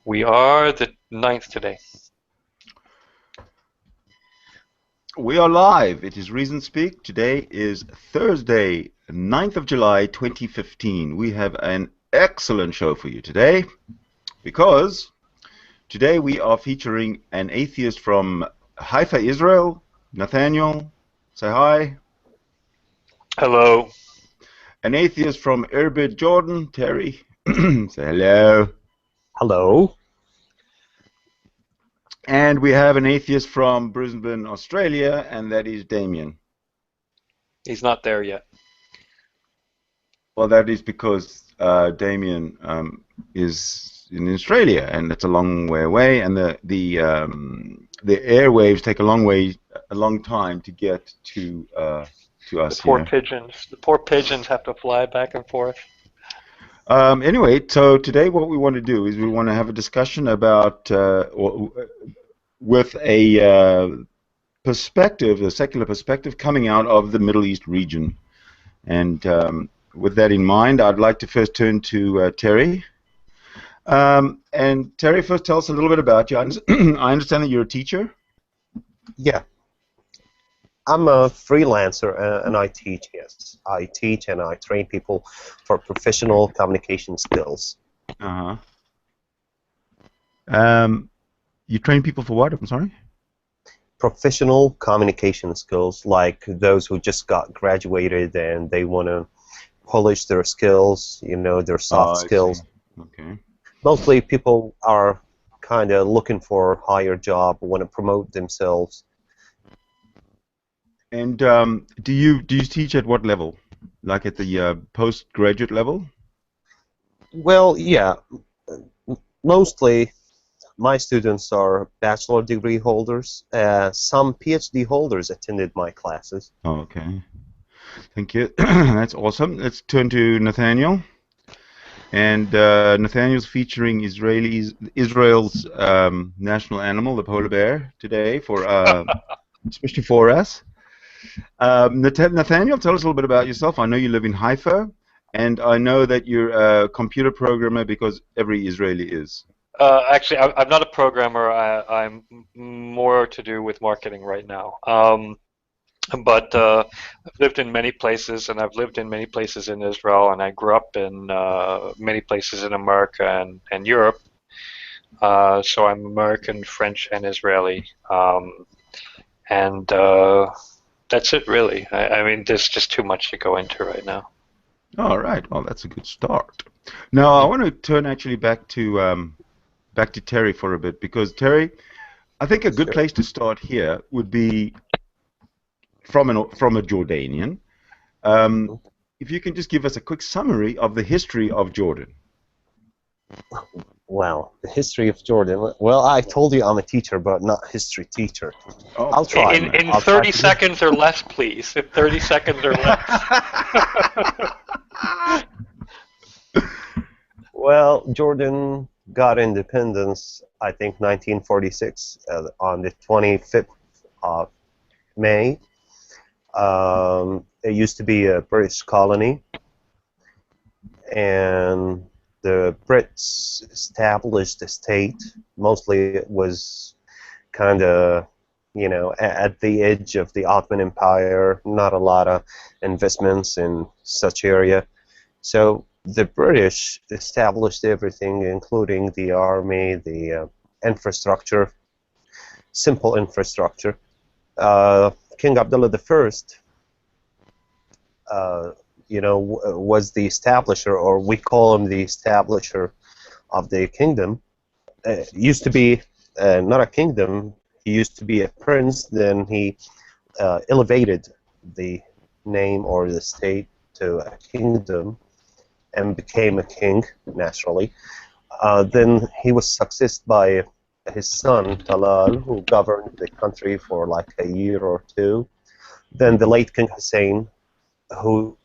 We are the ninth today. We are live. It is Reason Speak. Today is Thursday, 9th of July, 2015. We have an excellent show for you today because today we are featuring an atheist from Haifa, Israel. Nathaniel, say hi. Hello. An atheist from Erbil, Jordan. Terry, say hello. Hello. And we have an atheist from Brisbane, Australia, and that is Damien. He's not there yet. Well, that is because Damien is in Australia, and that's a long way away, and the airwaves take a long time to get to us. The poor here. pigeons. The poor pigeons have to fly back and forth. Anyway, so today what we want to do is we want to have a discussion about with a perspective, a secular perspective coming out of the Middle East region. And with that in mind, I'd like to first turn to Terry. And Terry, first tell us a little bit about you. I understand that you're a teacher. Yeah. I'm a freelancer and I teach, yes. I teach and I train people for professional communication skills. Uh-huh. You train people for what? I'm sorry? Professional communication skills, like those who just got graduated and they want to polish their skills, you know, their soft skills. See. Okay. Mostly people are kind of looking for a higher job, want to promote themselves. And do you teach at what level? Like at the postgraduate level? Well, yeah. Mostly my students are bachelor degree holders. Some PhD holders attended my classes. Oh, okay. Thank you. That's awesome. Let's turn to Nathaniel. And Nathaniel's featuring Israel's national animal, the polar bear, today, for especially for us. Nathaniel, tell us a little bit about yourself. I know you live in Haifa, and I know that you're a computer programmer because every Israeli is. Actually, I'm not a programmer. I'm more to do with marketing right now. But I've lived in many places, and I've lived in many places in Israel, and I grew up in many places in America and Europe. So I'm American, French, and Israeli. And that's it, really. I mean, there's just too much to go into right now. All right. Well, that's a good start. Now, I want to turn actually back to Terry for a bit, because Terry, I think a good place to start here would be from a Jordanian. If you can just give us a quick summary of the history of Jordan. Wow, the history of Jordan. Well, I told you I'm a teacher, but not history teacher. Oh. I'll try. In 30 seconds or less, please. In 30 seconds or less. Well, Jordan got independence, I think, 1946 on the 25th of May. It used to be a British colony, and the Brits established a state. Mostly it was kind of, you know, at the edge of the Ottoman Empire, not a lot of investments in such area. So the British established everything, including the army, the infrastructure, simple infrastructure. King Abdullah I, you know, was the establisher, or we call him the establisher of the kingdom. Used to be not a kingdom, he used to be a prince, then he elevated the name or the state to a kingdom and became a king, naturally. Then he was succeeded by his son, Talal, who governed the country for like a year or two. Then the late King Hussein, who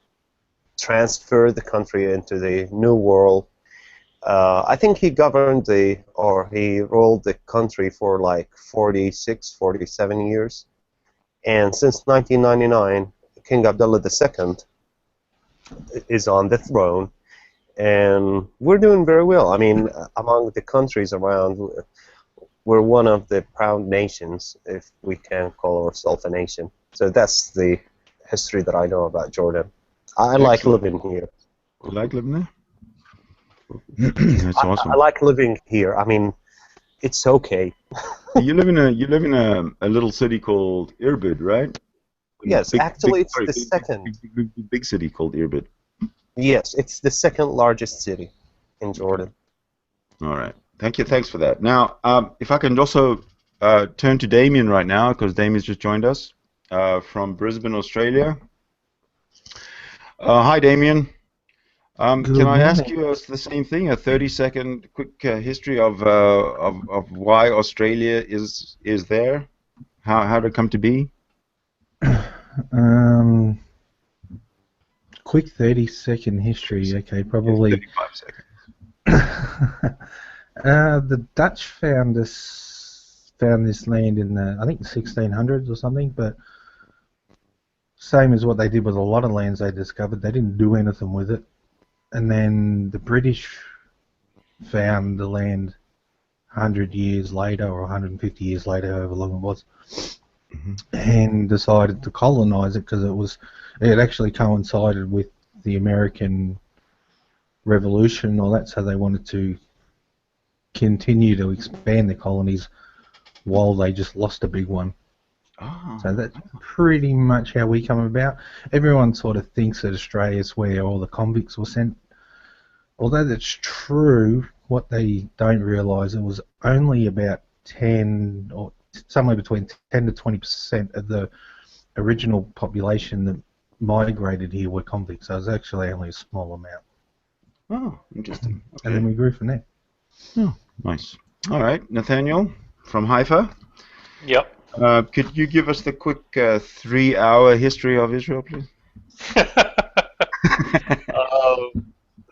transferred the country into the New World. I think he governed he ruled the country for like 46, 47 years. And since 1999, King Abdullah II is on the throne, and we're doing very well. I mean, among the countries around, we're one of the proud nations, if we can call ourselves a nation. So that's the history that I know about Jordan. I like Excellent. living here. You like living there? That's awesome. I like living here. I mean, it's okay. You live in a little city called Irbid, right? Yes, actually, it's the second. Big city called Irbid. Yes, it's the second largest city in Jordan. All right. Thank you. Thanks for that. Now, if I can also turn to Damien right now, because Damien's just joined us from Brisbane, Australia. Hi, Damien. Can I ask you the same thing? A 30-second quick history of why Australia is there? How did it come to be? Quick 30-second history. Okay, probably. 35 seconds. The Dutch found this land in the, I think, 1600s or something, but same as what they did with a lot of lands they discovered, they didn't do anything with it. And then the British found the land 100 years later, or 150 years later, however long it was, and decided to colonize it because it actually coincided with the American Revolution and all that, so they wanted to continue to expand the colonies while they just lost a big one. Oh. So that's pretty much how we come about. Everyone sort of thinks that Australia's where all the convicts were sent. Although that's true, what they don't realise, it was only about 10 or somewhere between 10 to 20% of the original population that migrated here were convicts. So it was actually only a small amount. Oh, interesting. Okay. And then we grew from there. Oh, nice. All right, Nathaniel from Haifa. Yep. Could you give us the quick 3-hour history of Israel, please?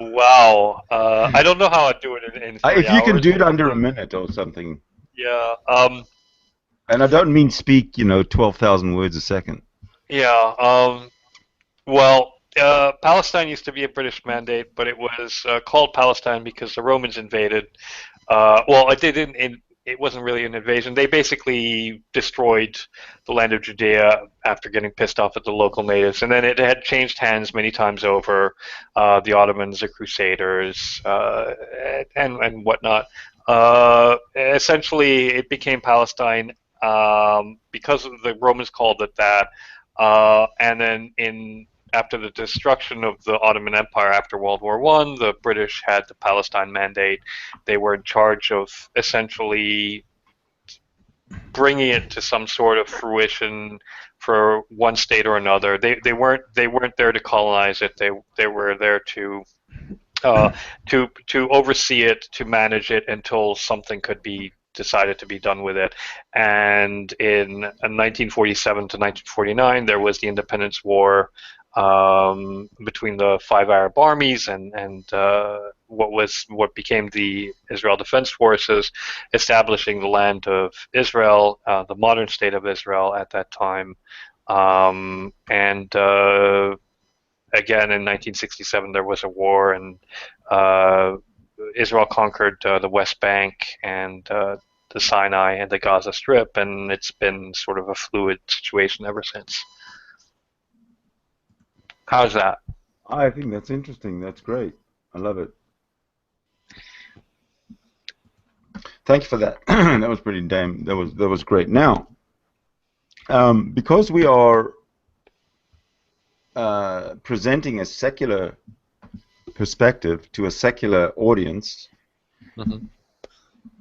Wow. I don't know how I'd do it in 3 If you can hours. do it under a minute or something. Yeah. And I don't mean speak, 12,000 words a second. Yeah. Well, Palestine used to be a British mandate, but it was called Palestine because the Romans invaded. Well, it wasn't really an invasion. They basically destroyed the land of Judea after getting pissed off at the local natives, and then it had changed hands many times over. The Ottomans, the Crusaders, and whatnot. Essentially, it became Palestine because the Romans called it that, and then after the destruction of the Ottoman Empire after World War I, the British had the Palestine Mandate. They were in charge of essentially bringing it to some sort of fruition for one state or another. They weren't there to colonize it. They were there to oversee it, to manage it until something could be decided to be done with it. And in 1947 to 1949, there was the Independence War between the 5 Arab armies and what became the Israel Defense Forces, establishing the land of Israel, the modern state of Israel at that time. And again, in 1967, there was a war, and Israel conquered the West Bank and the Sinai and the Gaza Strip, and it's been sort of a fluid situation ever since. How's that? I think that's interesting. That's great. I love it. Thank you for that. That was pretty damn. That was great. Now, because we are presenting a secular perspective to a secular audience,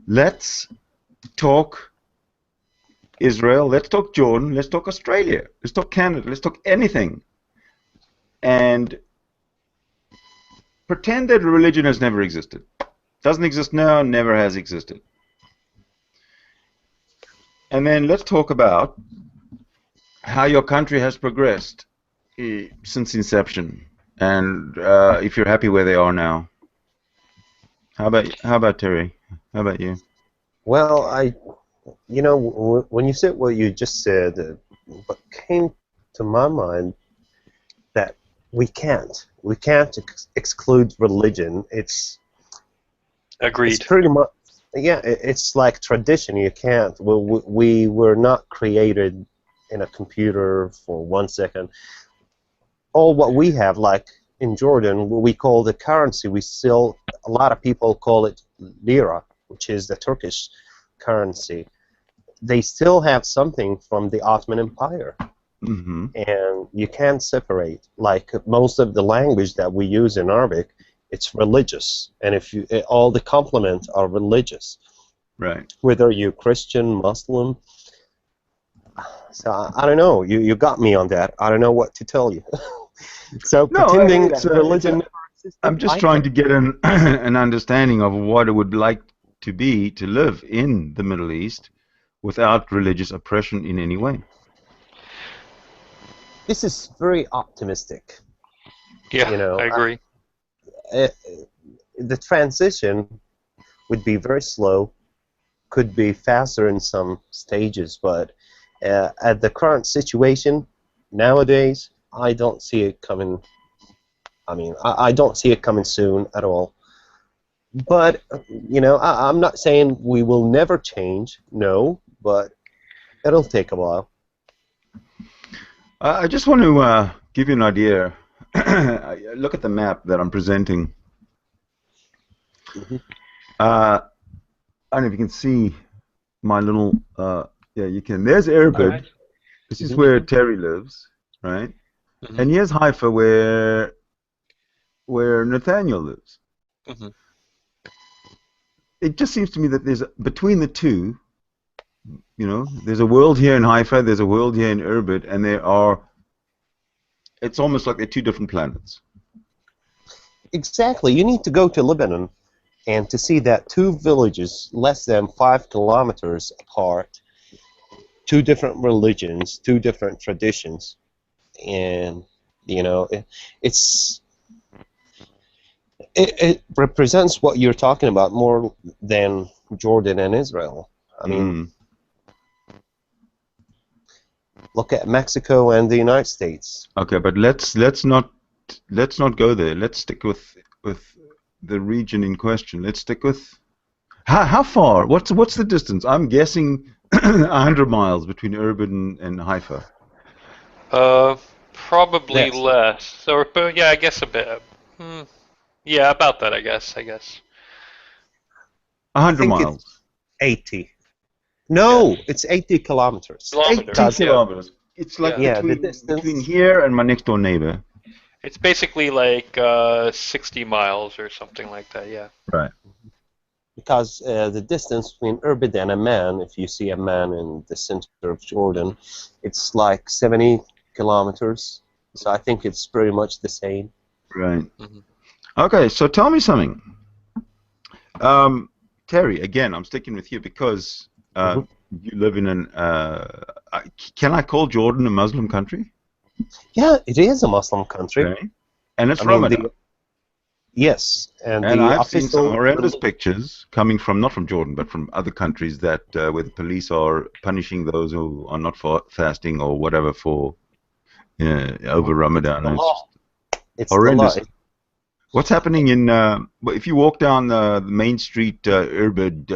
let's talk Israel. Let's talk Jordan. Let's talk Australia. Let's talk Canada. Let's talk anything. And pretend that religion has never existed. Doesn't exist now, never has existed. And then let's talk about how your country has progressed since inception, and if you're happy where they are now. How about Terry? How about you? Well, when you said what you just said, what came to my mind that we can't. We can't exclude religion. It's Agreed. pretty much, yeah, it's like tradition. You can't. We were not created in a computer for 1 second. All what we have, like in Jordan, what we call the currency, we still, a lot of people call it lira, which is the Turkish currency. They still have something from the Ottoman Empire. Mm-hmm. And you can't separate. Like most of the language that we use in Arabic, it's religious, and if you all the complements are religious, Right. whether you're Christian, Muslim. So I don't know. You got me on that. I don't know what to tell you. So No, pretending it's that religion never existed, I'm just I trying think- to get an an understanding of what it would like to be to live in the Middle East without religious oppression in any way. This is very optimistic. Yeah, You know, I agree. The transition would be very slow, could be faster in some stages, but at the current situation, nowadays, I don't see it coming. I mean, I don't see it coming soon at all. But, you know, I'm not saying we will never change, no, but it'll take a while. I just want to give you an idea. Look at the map that I'm presenting. Mhm. I don't know if you can see my little. Yeah, you can. There's Erbid. Alright. This is where Terry lives, right? Mhm. And here's Haifa, where Nathaniel lives. Mhm. It just seems to me that there's between the two. You know, there's a world here in Haifa, there's a world here in Erbid, and there are. It's almost like they're two different planets. Exactly. You need to go to Lebanon and to see that two villages less than 5 kilometers apart, two different religions, two different traditions, and you know, it represents what you're talking about more than Jordan and Israel. I mean, look at Mexico and the United States. Okay, but let's not go there. Let's stick with the region in question. Let's stick with how far? What's the distance? I'm guessing 100 miles between Urban and Haifa. Probably Yes. less. Or, but yeah, I guess a bit. Yeah, about that, I guess. 100 think it's- miles. 80. No, it's 80 kilometers. Kilometers. 80 yeah. kilometers. It's like Yeah, the between distance- here and my next door neighbor. It's basically like 60 miles or something like that, yeah. Right. Because the distance between Erbid and Amman, if you see Amman in the center of Jordan, it's like 70 kilometers. So I think it's pretty much the same. Right. Mhm. Okay, so tell me something. Terry, again, I'm sticking with you because you live in an. Can I call Jordan a Muslim country? Yeah, it is a Muslim country. Okay. And it's I mean, Ramadan. Yes, and And the I've seen some official horrendous pictures coming from, not from Jordan, but from other countries that where the police are punishing those who are not fasting or whatever for over Ramadan. the And law. It's the horrendous. law. What's happening in? If you walk down the main street, Irbid,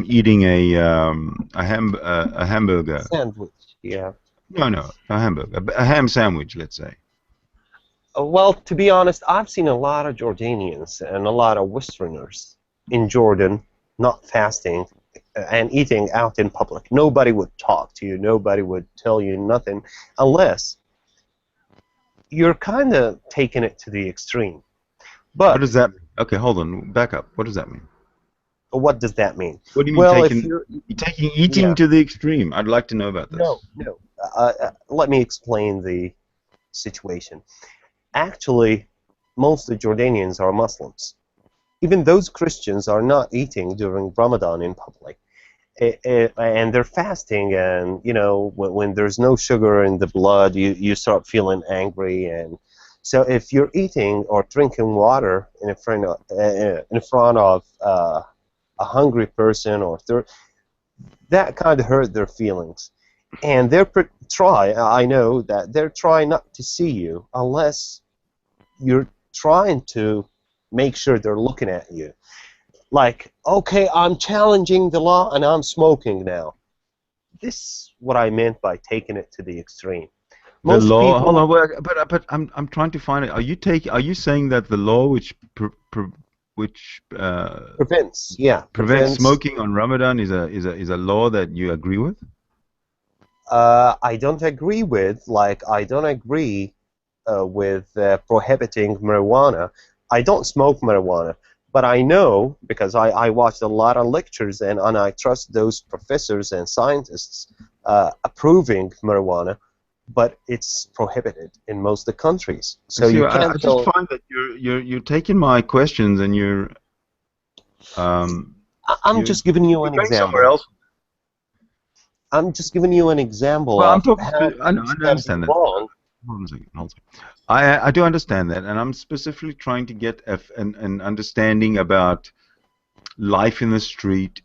eating a hamburger. Sandwich. Yeah. No, a hamburger, a ham sandwich, let's say. Well, to be honest, I've seen a lot of Jordanians and a lot of Westerners in Jordan not fasting and eating out in public. Nobody would talk to you. Nobody would tell you nothing unless you're kind of taking it to the extreme. What But does that mean? Okay, hold on, back up. What does that mean? what does that mean? What do you mean Well, if taking you're eating yeah. to the extreme? I'd like to know about this. No. Let me explain the situation. Actually, most of the Jordanians are Muslims. Even those Christians are not eating during Ramadan in public. And they're fasting, and you know, when there's no sugar in the blood, you start feeling angry. And so if you're eating or drinking water in front of a hungry person, that kind of hurt their feelings. and I know that they're trying not to see you unless you're trying to make sure they're looking at you. Like, okay, I'm challenging the law and I'm smoking now. This is what I meant by taking it to the extreme. The Most law. people, Hold on, but I'm trying to find it. Are you saying that the law which prevents smoking on Ramadan is a law that you agree with? I don't agree with. Like, I don't agree with prohibiting marijuana. I don't smoke marijuana, but I know because I watched a lot of lectures and I trust those professors and scientists approving marijuana, but it's prohibited in most of the countries. So See, you I can't just find that you're taking my questions and I'm just giving you you're an going somewhere example. else. I'm just giving you an example Well, I'm of talking. how I know, things I can be understand that. wrong. Hold on a second. Hold on a second. I do understand that, and I'm specifically trying to get an understanding about life in the street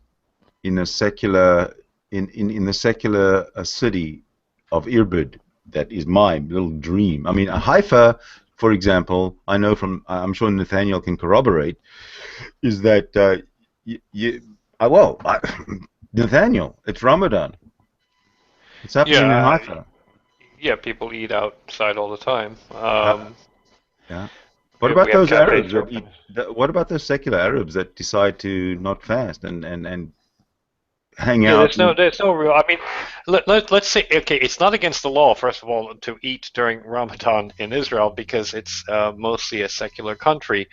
in a secular in the secular city of Irbid. That is my little dream. I mean, Haifa, for example, I know from I'm sure Nathaniel can corroborate, is that Nathaniel, it's Ramadan. It's happening in Haifa. Yeah, people eat outside all the time. Yeah. What We about have those Arabs cafes that eat? open. What about those secular Arabs that decide to not fast and hang Yeah, out? there's no real. I mean, let's say, okay, it's not against the law, first of all, to eat during Ramadan in Israel because it's mostly a secular country.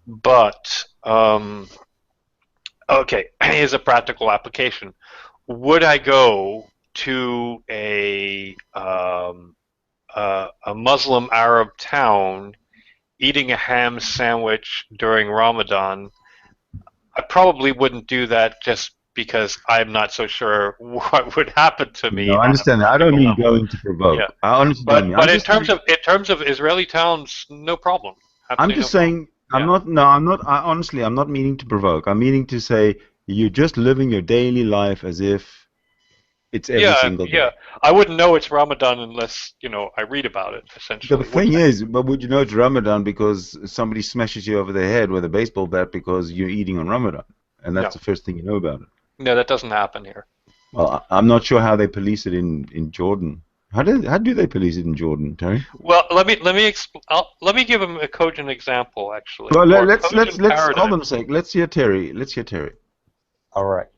But okay, here's a practical application. Would I go to a Muslim Arab town eating a ham sandwich during Ramadan? I probably wouldn't do that just because I'm not so sure what would happen to No, me I on a understand that. I don't practical mean level. going to Yeah, provoke. I honestly don't mean. but in terms of Israeli towns, no problem. I'm Absolutely no just problem. saying. I'm Yeah. not. No, I'm not. Honestly, I'm not meaning to provoke. I'm meaning to say you're just living your daily life as if it's every Yeah, single yeah. day. I wouldn't know it's Ramadan unless, I read about it, The essentially. thing is, but would you know it's Ramadan because somebody smashes you over the head with a baseball bat because you're eating on Ramadan, and that's No, the first thing you know about it. no, that doesn't happen here. Well, I'm not sure how they police it in Jordan. How do they police it in Jordan, Terry? Well, let me give him a cogent example, actually, Well, or a let's hold paradigm. on a sec. Let's hear Terry. Let's hear Terry. All right.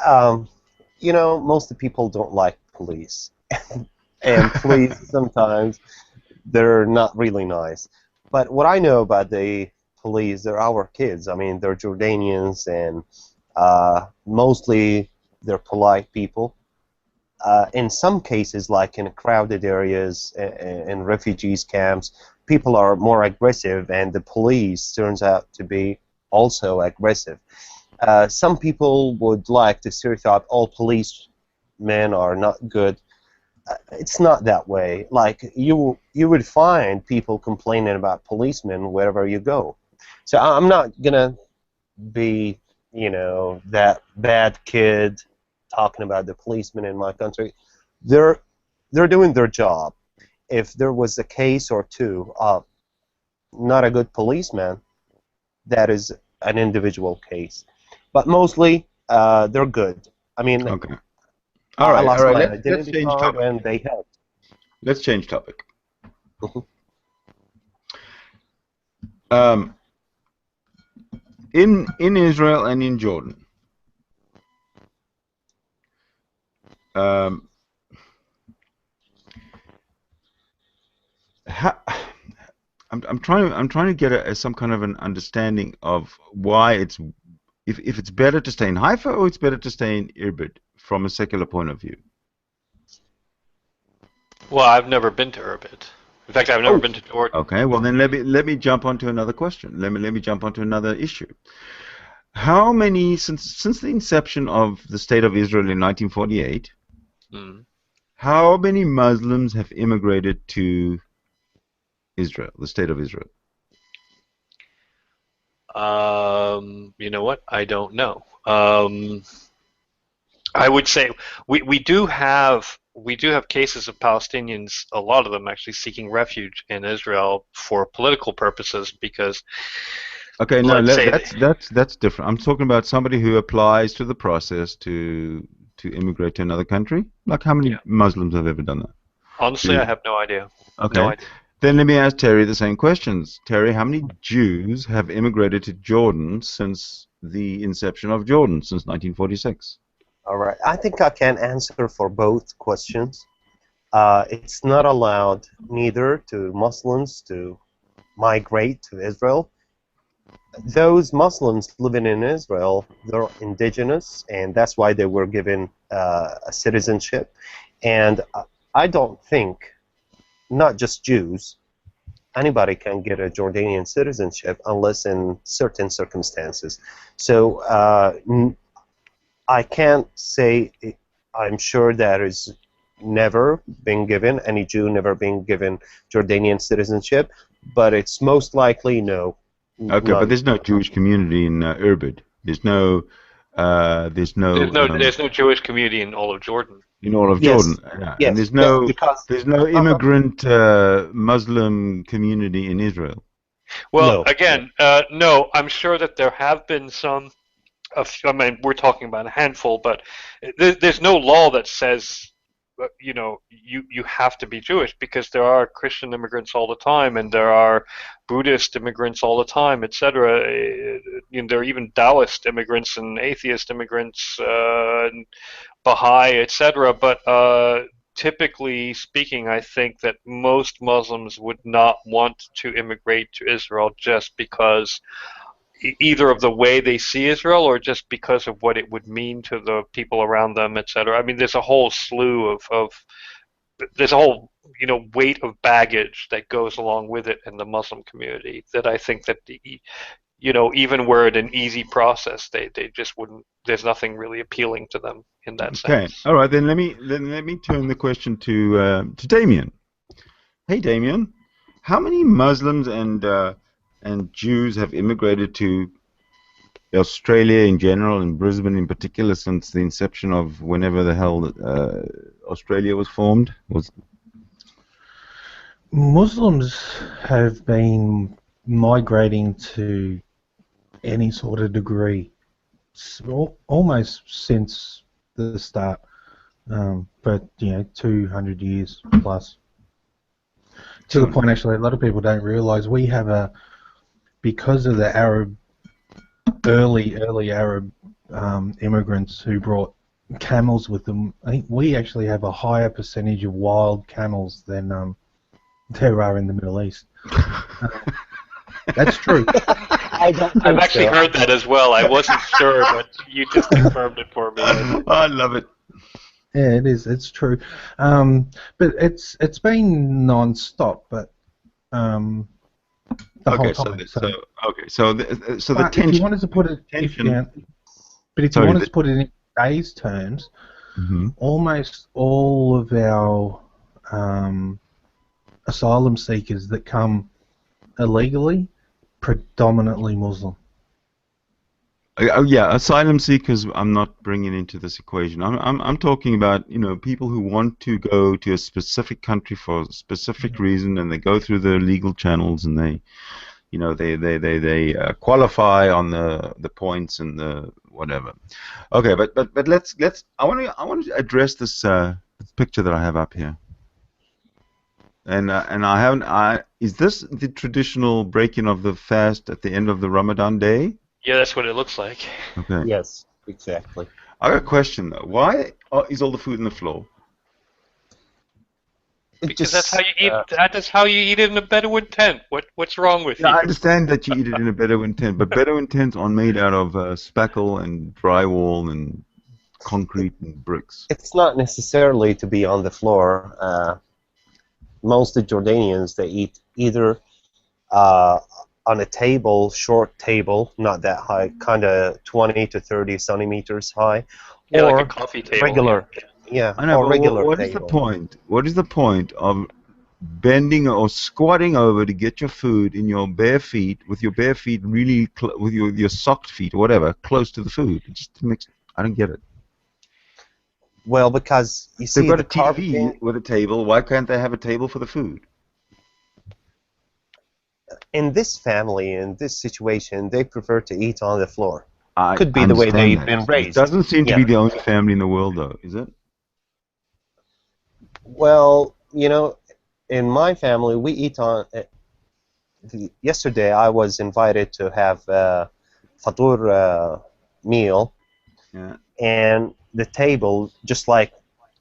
Um, most of the people don't like police, and police sometimes they're not really nice. But what I know about the police, they're our kids. I mean, they're Jordanians, and mostly they're polite people. In some cases, like in crowded areas, in refugees camps, people are more aggressive, and the police turns out to be also aggressive. Some people would like to stereotype all policemen are not good. It's not that way. Like you would find people complaining about policemen wherever you go. So I'm not gonna be, that bad kid talking about the policemen in my country. They're they're doing their job. If there was a case or two of not a good policeman, that is an individual case. But mostly, they're good. I mean, Okay. I All lost right. my Let's identity change card topic. and they helped. Let's change topic. Um, in Israel and in Jordan, um, how, I'm trying to get some kind of an understanding of why if it's better to stay in Haifa or it's better to stay in Irbid from a secular point of view. Well, I've never been to Urbit. In fact, I've never Oh, been to Jordan. okay. Well, then let me jump onto another question. Let me jump onto another issue. How many since the inception of the state of Israel in 1948? Mm. How many Muslims have immigrated to Israel, the state of Israel? You know what? I don't know. I would say we do have we do have cases of Palestinians, a lot of them actually seeking refuge in Israel for political purposes because, Okay, no, let's say, that's different. I'm talking about somebody who applies to the process to immigrate to another country. Like, how many Yeah. Muslims have ever done that? honestly, I have no idea. Okay. No idea. Then let me ask Terry the same questions. Terry, how many Jews have immigrated to Jordan since the inception of Jordan, since 1946? All right. I think I can answer for both questions. It's not allowed neither to Muslims to migrate to Israel. Those Muslims living in Israel, they're indigenous, and that's why they were given a citizenship. And I don't think, not just Jews, anybody can get a Jordanian citizenship unless in certain circumstances. So I can't say I'm sure that is never been given, any Jew never been given Jordanian citizenship, but it's most likely no. Okay, none. but there's no Jewish community in Irbid. There's no There's no Jewish community in all of Jordan. in all of Yes. Jordan. Yeah. Yes, And there's no because immigrant Muslim community in Israel. Well, No. again, no. I'm sure that there have been some. I mean, we're talking about a handful, but there's no law that says, you have to be Jewish, because there are Christian immigrants all the time, and there are Buddhist immigrants all the time, etc. There are even Taoist immigrants and atheist immigrants, and Baha'i, etc. But typically speaking, I think that most Muslims would not want to immigrate to Israel just because either of the way they see Israel or just because of what it would mean to the people around them, etc. I mean, there's a whole slew there's a whole weight of baggage that goes along with it in the Muslim community that I think that even were it an easy process, they just wouldn't. There's nothing really appealing to them in that Okay. sense. All right. Then let me turn the question to Damien. Hey, Damien, how many Muslims and Jews have immigrated to Australia in general and Brisbane in particular since the inception of whenever the hell Australia was formed? Muslims have been migrating to any sort of degree almost since the start, but 200 years plus. To the point, actually, a lot of people don't realise we have because of the early Arab immigrants who brought camels with them. I think we actually have a higher percentage of wild camels than there are in the Middle East. That's true. I've actually heard that as well. I wasn't sure, but you just confirmed it for me. I love it. Yeah, it is. It's true. But it's been non-stop. But the whole time. So the But tension. if you wanted to put it, if you wanted to put it in today's terms, almost all of our asylum seekers that come illegally, predominantly Muslim. Oh yeah, asylum seekers. I'm not bringing into this equation. I'm talking about people who want to go to a specific country for a specific reason, and they go through the legal channels, and they qualify on the points and the whatever. Okay, but let's I want to address this picture that I have up here. And is this the traditional breaking of the fast at the end of the Ramadan day? Yeah, that's what it looks like. Okay. Yes, exactly. I got a question though. Why is all the food on the floor? Because that's how you eat. That's how you eat it in a Bedouin tent. What's wrong with you? I understand that you eat it in a Bedouin tent, but Bedouin tents are made out of spackle and drywall and concrete and bricks. It's not necessarily to be on the floor. Most of the Jordanians, they eat either on a table, short table, not that high, kind of 20 to 30 centimeters high, Yeah, or like a coffee table. regular. Yeah, I know, or but regular what is table. the point? What is the point of bending or squatting over to get your food in your bare feet, with your bare feet really, with your socked feet or whatever, close to the food? It just makes, I don't get it. Well, because you see They've got the a TV carpeting with a table. Why can't they have a table for the food? in this family, in this situation, they prefer to eat on the floor. I Could be the way understand they've that. been It raised. doesn't seem to Yeah. be the only family in the world, though, is it? Well, you know, in my family, we eat on. Yesterday, I was invited to have a fatur meal, Yeah. and the table, just like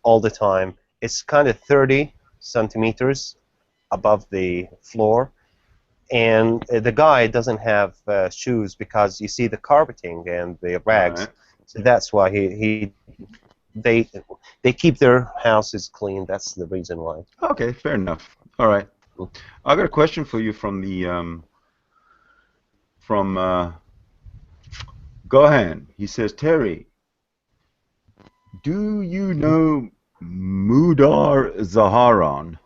all the time, it's kind of 30 centimeters above the floor, and the guy doesn't have shoes because you see the carpeting and the rags, Right. so that's why they they keep their houses clean. That's the reason why. Okay, fair enough. All right. I got a question for you from the Gohan. He says, Terry, do you know Mudar Zaharan?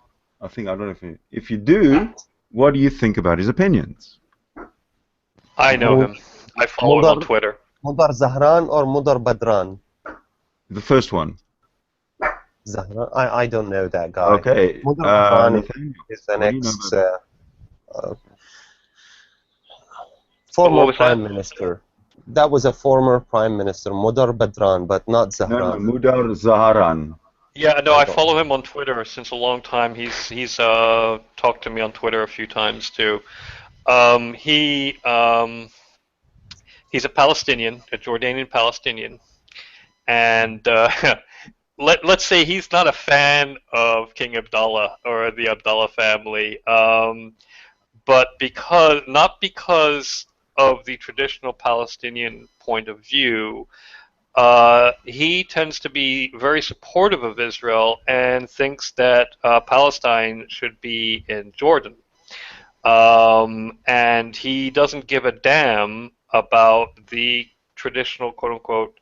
I don't know if you do, what do you think about his opinions? I know him. I follow him on Twitter. Mudar Zahran or Mudar Badran? The first one. Zahran? I don't know that guy. Okay. Mudar Badran Nathaniel, is an what do you know ex about former was prime that? minister. That was a former prime minister, Mudar Badran, but not No, Zahran. Mudar Zaharan. Yeah, no, I I don't follow him on Twitter since a long time. He's talked to me on Twitter a few times too. He's a Palestinian, a Jordanian Palestinian, and let's say he's not a fan of King Abdullah or the Abdullah family, but not because of the traditional Palestinian point of view. He tends to be very supportive of Israel and thinks that Palestine should be in Jordan. And he doesn't give a damn about the traditional quote-unquote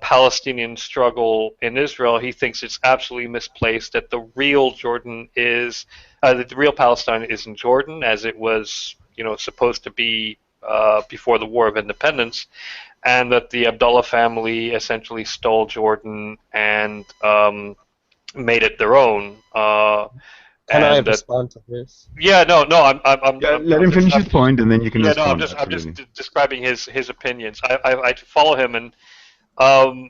Palestinian struggle in Israel. He thinks it's absolutely misplaced, that the real that the real Palestine is in Jordan, as it was, supposed to be before the War of Independence, and that the Abdullah family essentially stole Jordan and made it their own. Can I And that, respond to this? yeah, no, I'm Yeah, let I'm him just, finish his point, and then you can yeah, no, respond. I'm just Absolutely. describing his opinions. I follow him, and um,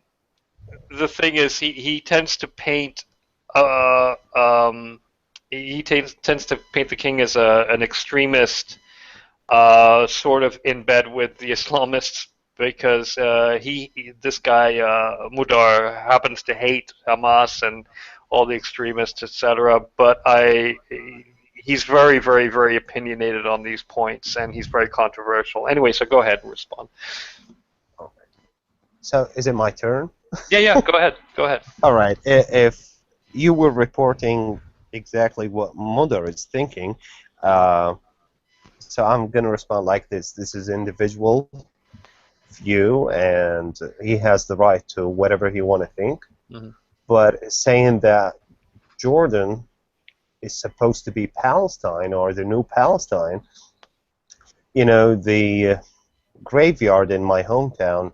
the thing is, he tends to paint, tends to paint the king as an extremist, sort of in bed with the Islamists, because this guy Mudar happens to hate Hamas and all the extremists, etc. But he's very, very, very opinionated on these points, and he's very controversial. Anyway, so go ahead and respond. So, is it my turn? Yeah, go ahead. All right. If you were reporting exactly what Mudar is thinking, so I'm going to respond like this. This is individual view, and he has the right to whatever he want to think. Mm-hmm. But saying that Jordan is supposed to be Palestine or the new Palestine, the graveyard in my hometown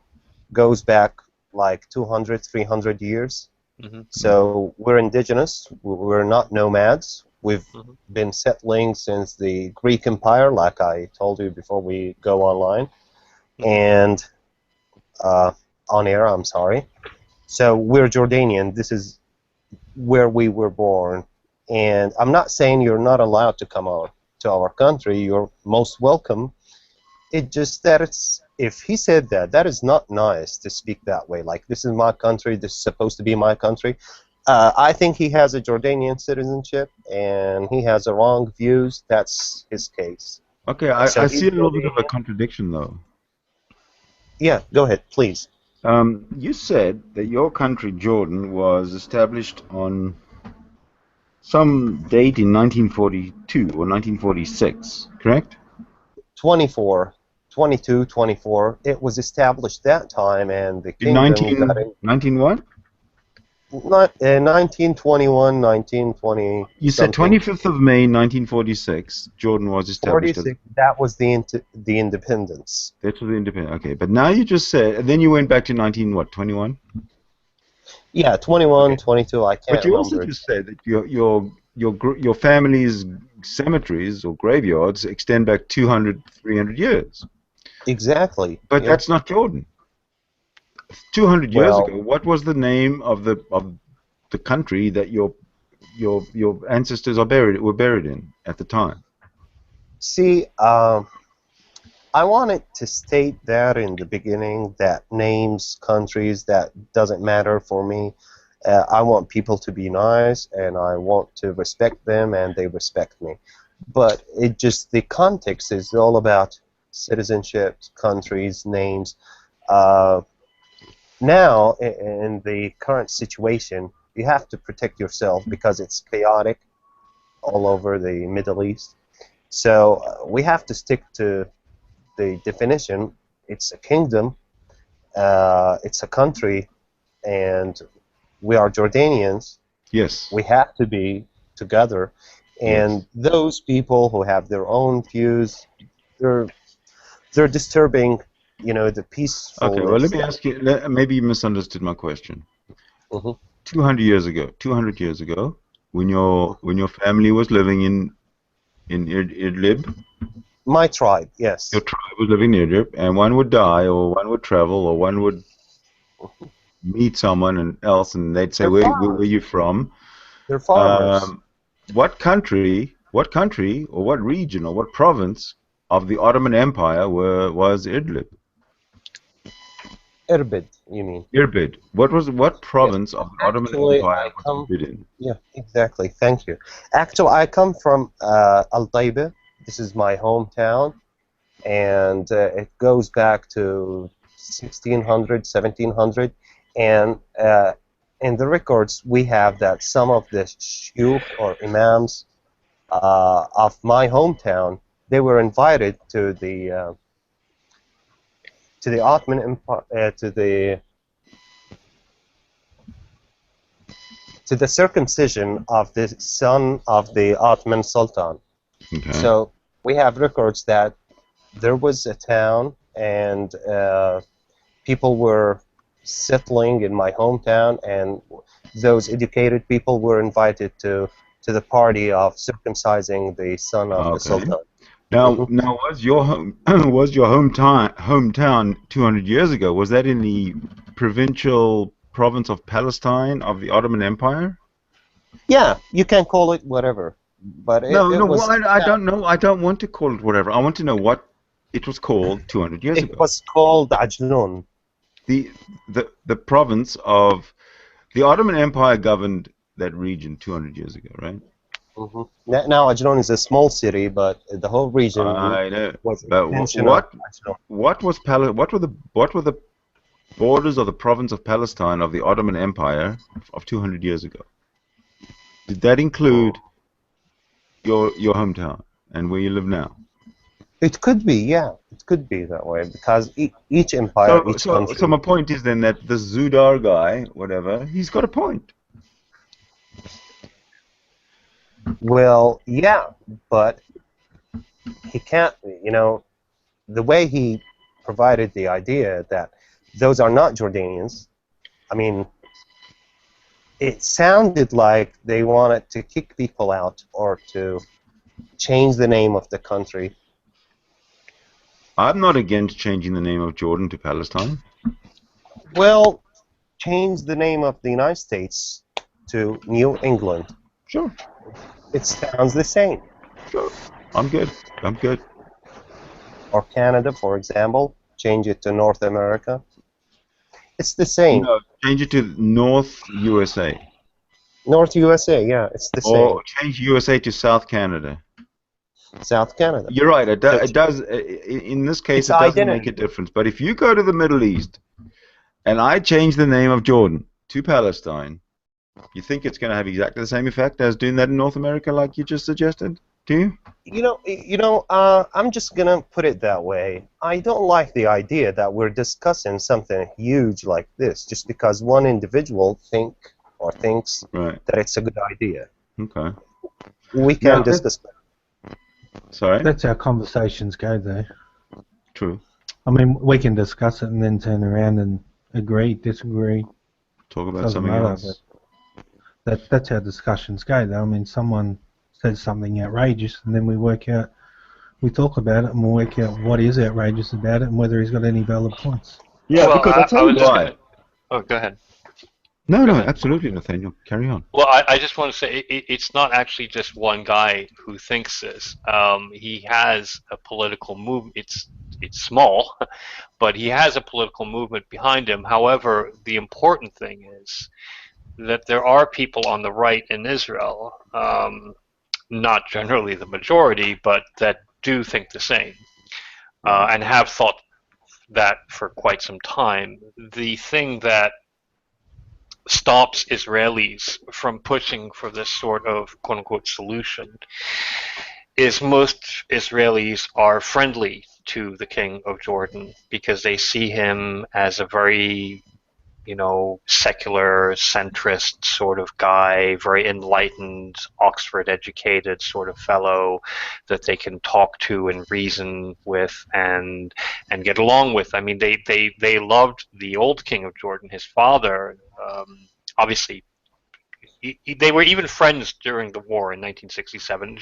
goes back like 200, 300 years. Mm-hmm. So we're indigenous. We're not nomads. We've Mm-hmm. been settling since the Greek Empire, like I told you before we go online. Mm-hmm. And on air, I'm sorry. So we're Jordanian. This is where we were born. And I'm not saying you're not allowed to come out to our country. You're most welcome. It's just that if he said that is not nice to speak that way. Like, this is my country. This is supposed to be my country. I think he has a Jordanian citizenship, and he has the wrong views. That's his case. Okay, I So see a little bit of a Jordanian. contradiction, though. Yeah, go ahead, please. You said that your country, Jordan, was established on some date in 1942 or 1946, correct? 24. It was established that time, and the In kingdom got in 19 what? 1921, 1920. You said 25th of May 1946, Jordan was established. 46. That was the independence. That was the independent. Okay, but now you just said, and then you went back to 19 what? 21? Yeah, 21, Okay. 22, I But can't you also remember. just said that your family's cemeteries or graveyards extend back 200, 300 years. Exactly. But Yeah. that's not Jordan. 200 years Well, ago, what was the name of the country that your ancestors were buried in at the time? see, I wanted to state that in the beginning that names, countries, that doesn't matter for me. I want people to be nice, and I want to respect them, and they respect me. But it just, the context is all about citizenship, countries, names. Uh, Now, in the current situation, you have to protect yourself because it's chaotic all over the Middle East. So we have to stick to the definition. It's a kingdom, it's a country, and we are Jordanians. Yes. We have to be together. Yes. And those people who have their own views, they're disturbing, the Okay, well, let peacefulness. me ask you, maybe you misunderstood my question. Mhm. 200 years ago, when your family was living in Idlib, My tribe, your yes. tribe was living in Idlib, and one would die, or one would travel, or one would meet someone else, and they'd say, They're where were farmers. you from? They're farmers. What country, or what region, or what province of the Ottoman Empire was Idlib? Irbid, you mean? Irbid. What Yes. province of the Ottoman Actually, Empire I was come. Irbid in? Yeah, exactly. Thank you. Actually, I come from Al Taiba. This is my hometown, and it goes back to 1600, 1700, and in the records we have that some of the shuyukh or imams of my hometown, they were invited to the Ottoman Empire, to the circumcision of the son of the Ottoman Sultan. Okay. So we have records that there was a town, and people were settling in my hometown, and those educated people were invited to the party of circumcising the son of the Okay. Sultan. Now, Mhm. now was your was your hometown 200 years ago? Was that in the provincial province of Palestine of the Ottoman Empire? Yeah, you can call it whatever, but No, it no. Well, was I don't know. I don't want to call it whatever. I want to know what it was called 200 years it ago. was called Ajnun. The the province of the Ottoman Empire governed that region 200 years ago, right? Mhm. Now Ajnun is a small city, but the whole region I know. was But extension of Ajnun. what were the borders of the province of Palestine of the Ottoman Empire of 200 years ago? Did that include your hometown and where you live now? It could be, yeah, it could be that way because each empire, So each so so country. my point is then that the Zudar guy, whatever, he's got a point. Well, yeah, but he can't. The way he provided the idea that those are not Jordanians. I mean, it sounded like they wanted to kick people out or to change the name of the country. I'm not against changing the name of Jordan to Palestine. Well, change the name of the United States to New England. Sure, It sounds the same. sure. I'm good. I'm good. Or Canada, for example, change it to North America. It's the same. No, change it to North USA. North USA, yeah, it's the same. Or change USA to South Canada. South Canada. You're right. So It does. In this case, it's it doesn't make a identity. difference. But if you go to the Middle East and I change the name of Jordan to Palestine, you think it's going to have exactly the same effect as doing that in North America, like you just suggested? Do you? I'm just gonna put it that way. I don't like the idea that we're discussing something huge like this just because one individual thinks Right. that it's a good idea. Okay. We can Now, discuss. sorry. That's how conversations go, though. True. I mean, we can discuss it and then turn around and agree, disagree. talk about Doesn't something matter, else. That's how discussions go, though. I mean, someone says something outrageous, and then we talk about it, and we'll work out what is outrageous about it, and whether he's got any valid points. Yeah, Well, because I'll I tell you was just why. gonna. Oh, go ahead. No, Go no, ahead. absolutely, Nathaniel. Carry on. Well, I just want to say it's not actually just one guy who thinks this. He has a political movement. It's small, but he has a political movement behind him. However, the important thing is that there are people on the right in Israel, not generally the majority, but that do think the same and have thought that for quite some time. The thing that stops Israelis from pushing for this sort of quote-unquote solution is most Israelis are friendly to the King of Jordan because they see him as a very, secular, centrist sort of guy, very enlightened, Oxford-educated sort of fellow that they can talk to and reason with and get along with. I mean, they loved the old King of Jordan, his father. Obviously, they were even friends during the war in 1967.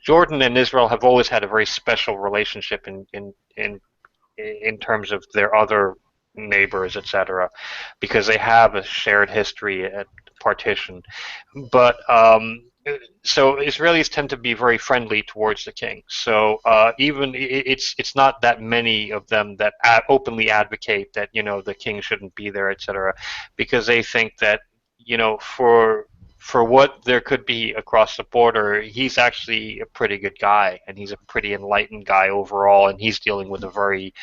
Jordan and Israel have always had a very special relationship in terms of their other neighbors, etc., because they have a shared history at partition. But so Israelis tend to be very friendly towards the king. So even it's not that many of them that openly advocate that the king shouldn't be there, etc., because they think that for what there could be across the border, he's actually a pretty good guy, and he's a pretty enlightened guy overall, and he's dealing with a very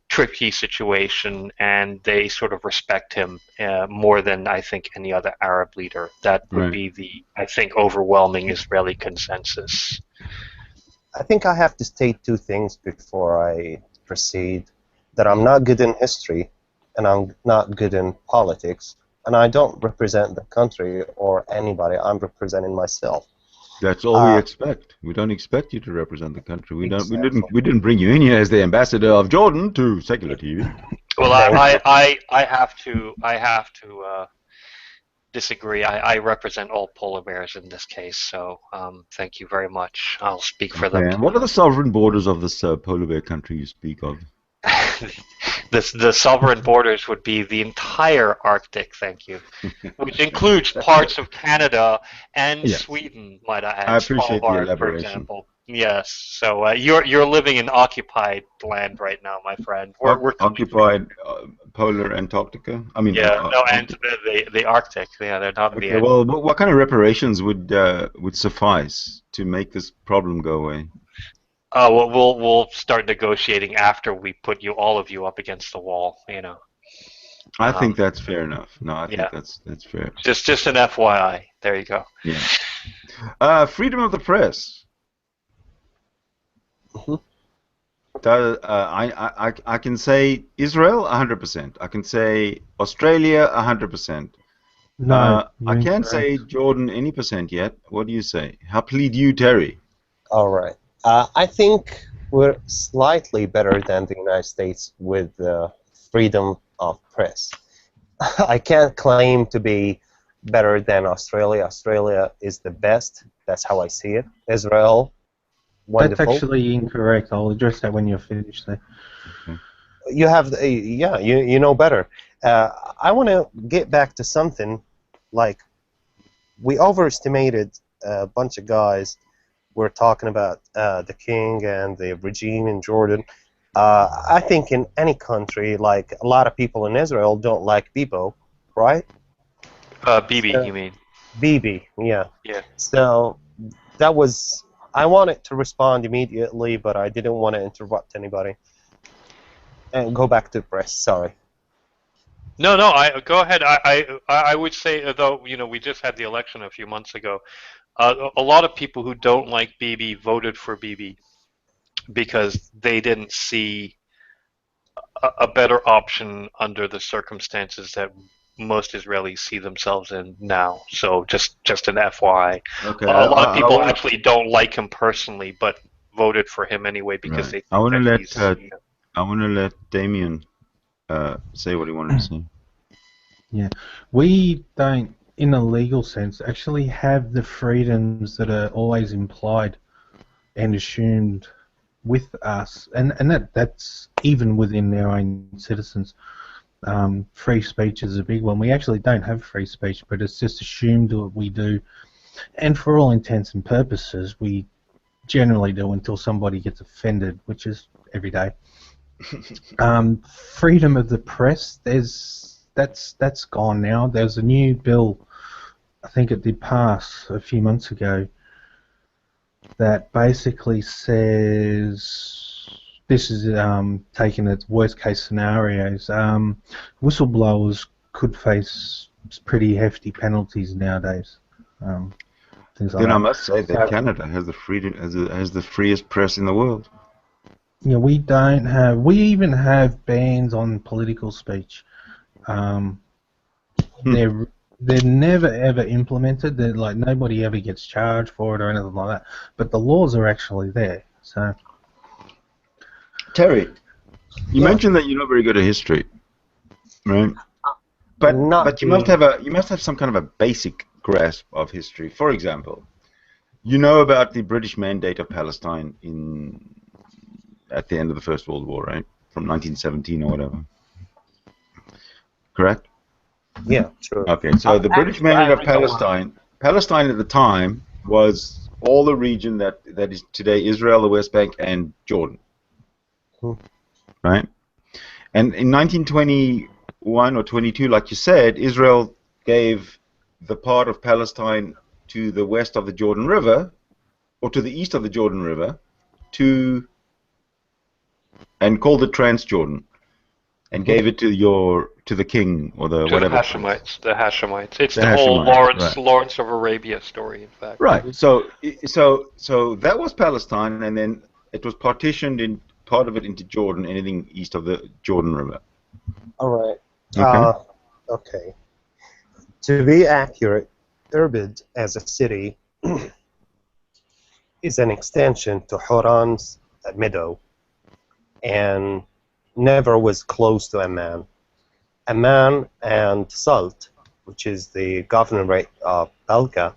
tricky situation, and they sort of respect him more than I think any other Arab leader. That would be the, I think, overwhelming Israeli consensus. I think I have to state two things before I proceed. That I'm not good in history, and I'm not good in politics, and I don't represent the country or anybody. I'm representing myself. That's all we expect. We don't expect you to represent the country. We Exactly. We didn't bring you in here as the ambassador of Jordan to secular TV. Well, I have to disagree. I represent all polar bears in this case, so thank you very much. I'll speak for them. And what are the sovereign borders of this polar bear country you speak of? The sovereign borders would be the entire Arctic, thank you, which includes parts of Canada and Sweden, might I add. I appreciate the Svalbard, elaboration. for example. Yes, so you're living in occupied land right now, my friend. We're occupied polar Antarctica. I mean, and the Arctic. Yeah, they're not. Okay, well, what kind of reparations would suffice to make this problem go away? Well, we'll start negotiating after we put all of you up against the wall. I think that's fair enough. No, I think that's fair. Just an FYI. There you go. Yeah. Freedom of the press. I can say Israel 100%. I can say Australia 100%. No, I can't say Jordan any percent yet. What do you say? How plead you, Terry? All right. I think we're slightly better than the United States with freedom of press. I can't claim to be better than Australia. Australia is the best. That's how I see it. Israel, wonderful. That's actually incorrect. I'll address that when you're finished there. You have, you know better. I want to get back to something like we overestimated a bunch of guys. We're talking about the king and the regime in Jordan. I think in any country, like a lot of people in Israel don't like Bibo, right? Bibi, you mean? Bibi, yeah. Yeah. So that was, I wanted to respond immediately, but I didn't want to interrupt anybody. And go back to the press, sorry. No, go ahead. I would say, though, we just had the election a few months ago. A lot of people who don't like Bibi voted for Bibi because they didn't see a better option under the circumstances that most Israelis see themselves in now. So just an FYI. Okay. A lot of people actually don't like him personally, but voted for him anyway because they think I want that to let Damien say what he wanted to say. Yeah, we don't, in a legal sense, actually have the freedoms that are always implied and assumed with us, and that's even within their own citizens. Free speech is a big one. We actually don't have free speech, but it's just assumed that we do, and for all intents and purposes, we generally do until somebody gets offended, which is every day. Freedom of the press, that's gone now. There's a new bill, I think it did pass a few months ago, that basically says, this is taken at worst case scenarios, whistleblowers could face pretty hefty penalties nowadays. Things like Then I that. must say that Canada has the freedom, has the freest press in the world. Yeah, we don't have. We even have bans on political speech. They're never ever implemented. They're like, nobody ever gets charged for it or anything like that. But the laws are actually there. So, Terry, you mentioned that you're not very good at history, right? But you must have some kind of a basic grasp of history. For example, you know about the British Mandate of Palestine at the end of the First World War, right? From 1917 or whatever. Correct? Yeah, sure. Okay, so the British Mandate of Palestine at the time was all the region that is today Israel, the West Bank, and Jordan. Right? And in 1921 or 22, like you said, Israel gave the part of Palestine to the west of the Jordan River, or to the east of the Jordan River, and called it Transjordan, and gave it to the king or the To whatever. the Hashemites. It's The the whole Hashemites, Lawrence of Arabia story, in fact. Right. So that was Palestine, and then it was partitioned in part of it into Jordan, anything east of the Jordan River. All right. Okay. Okay. To be accurate, Irbid as a city is an extension to Haran's meadow, and never was close to Amman. Amman and Salt, which is the governorate of Balka,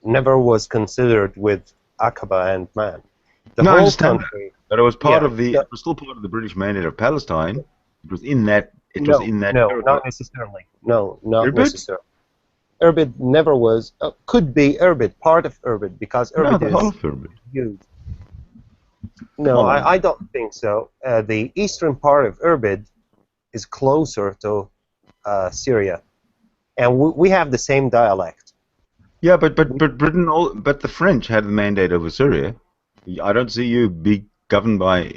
never was considered with Aqaba and Man. The No, I whole understand country. But it was part Yeah, of the. It was still part of the British Mandate of Palestine. It was in that. It was in that. No, territory. not necessarily. No, not Irbid? necessarily. Irbid never was. Could be Irbid, part of Irbid, because No, Irbid the whole of Irbid. huge. No, Hold on. I don't think so. The eastern part of Irbid is closer to Syria, and we have the same dialect. Yeah, but Britain, but the French had the mandate over Syria. I don't see you be governed by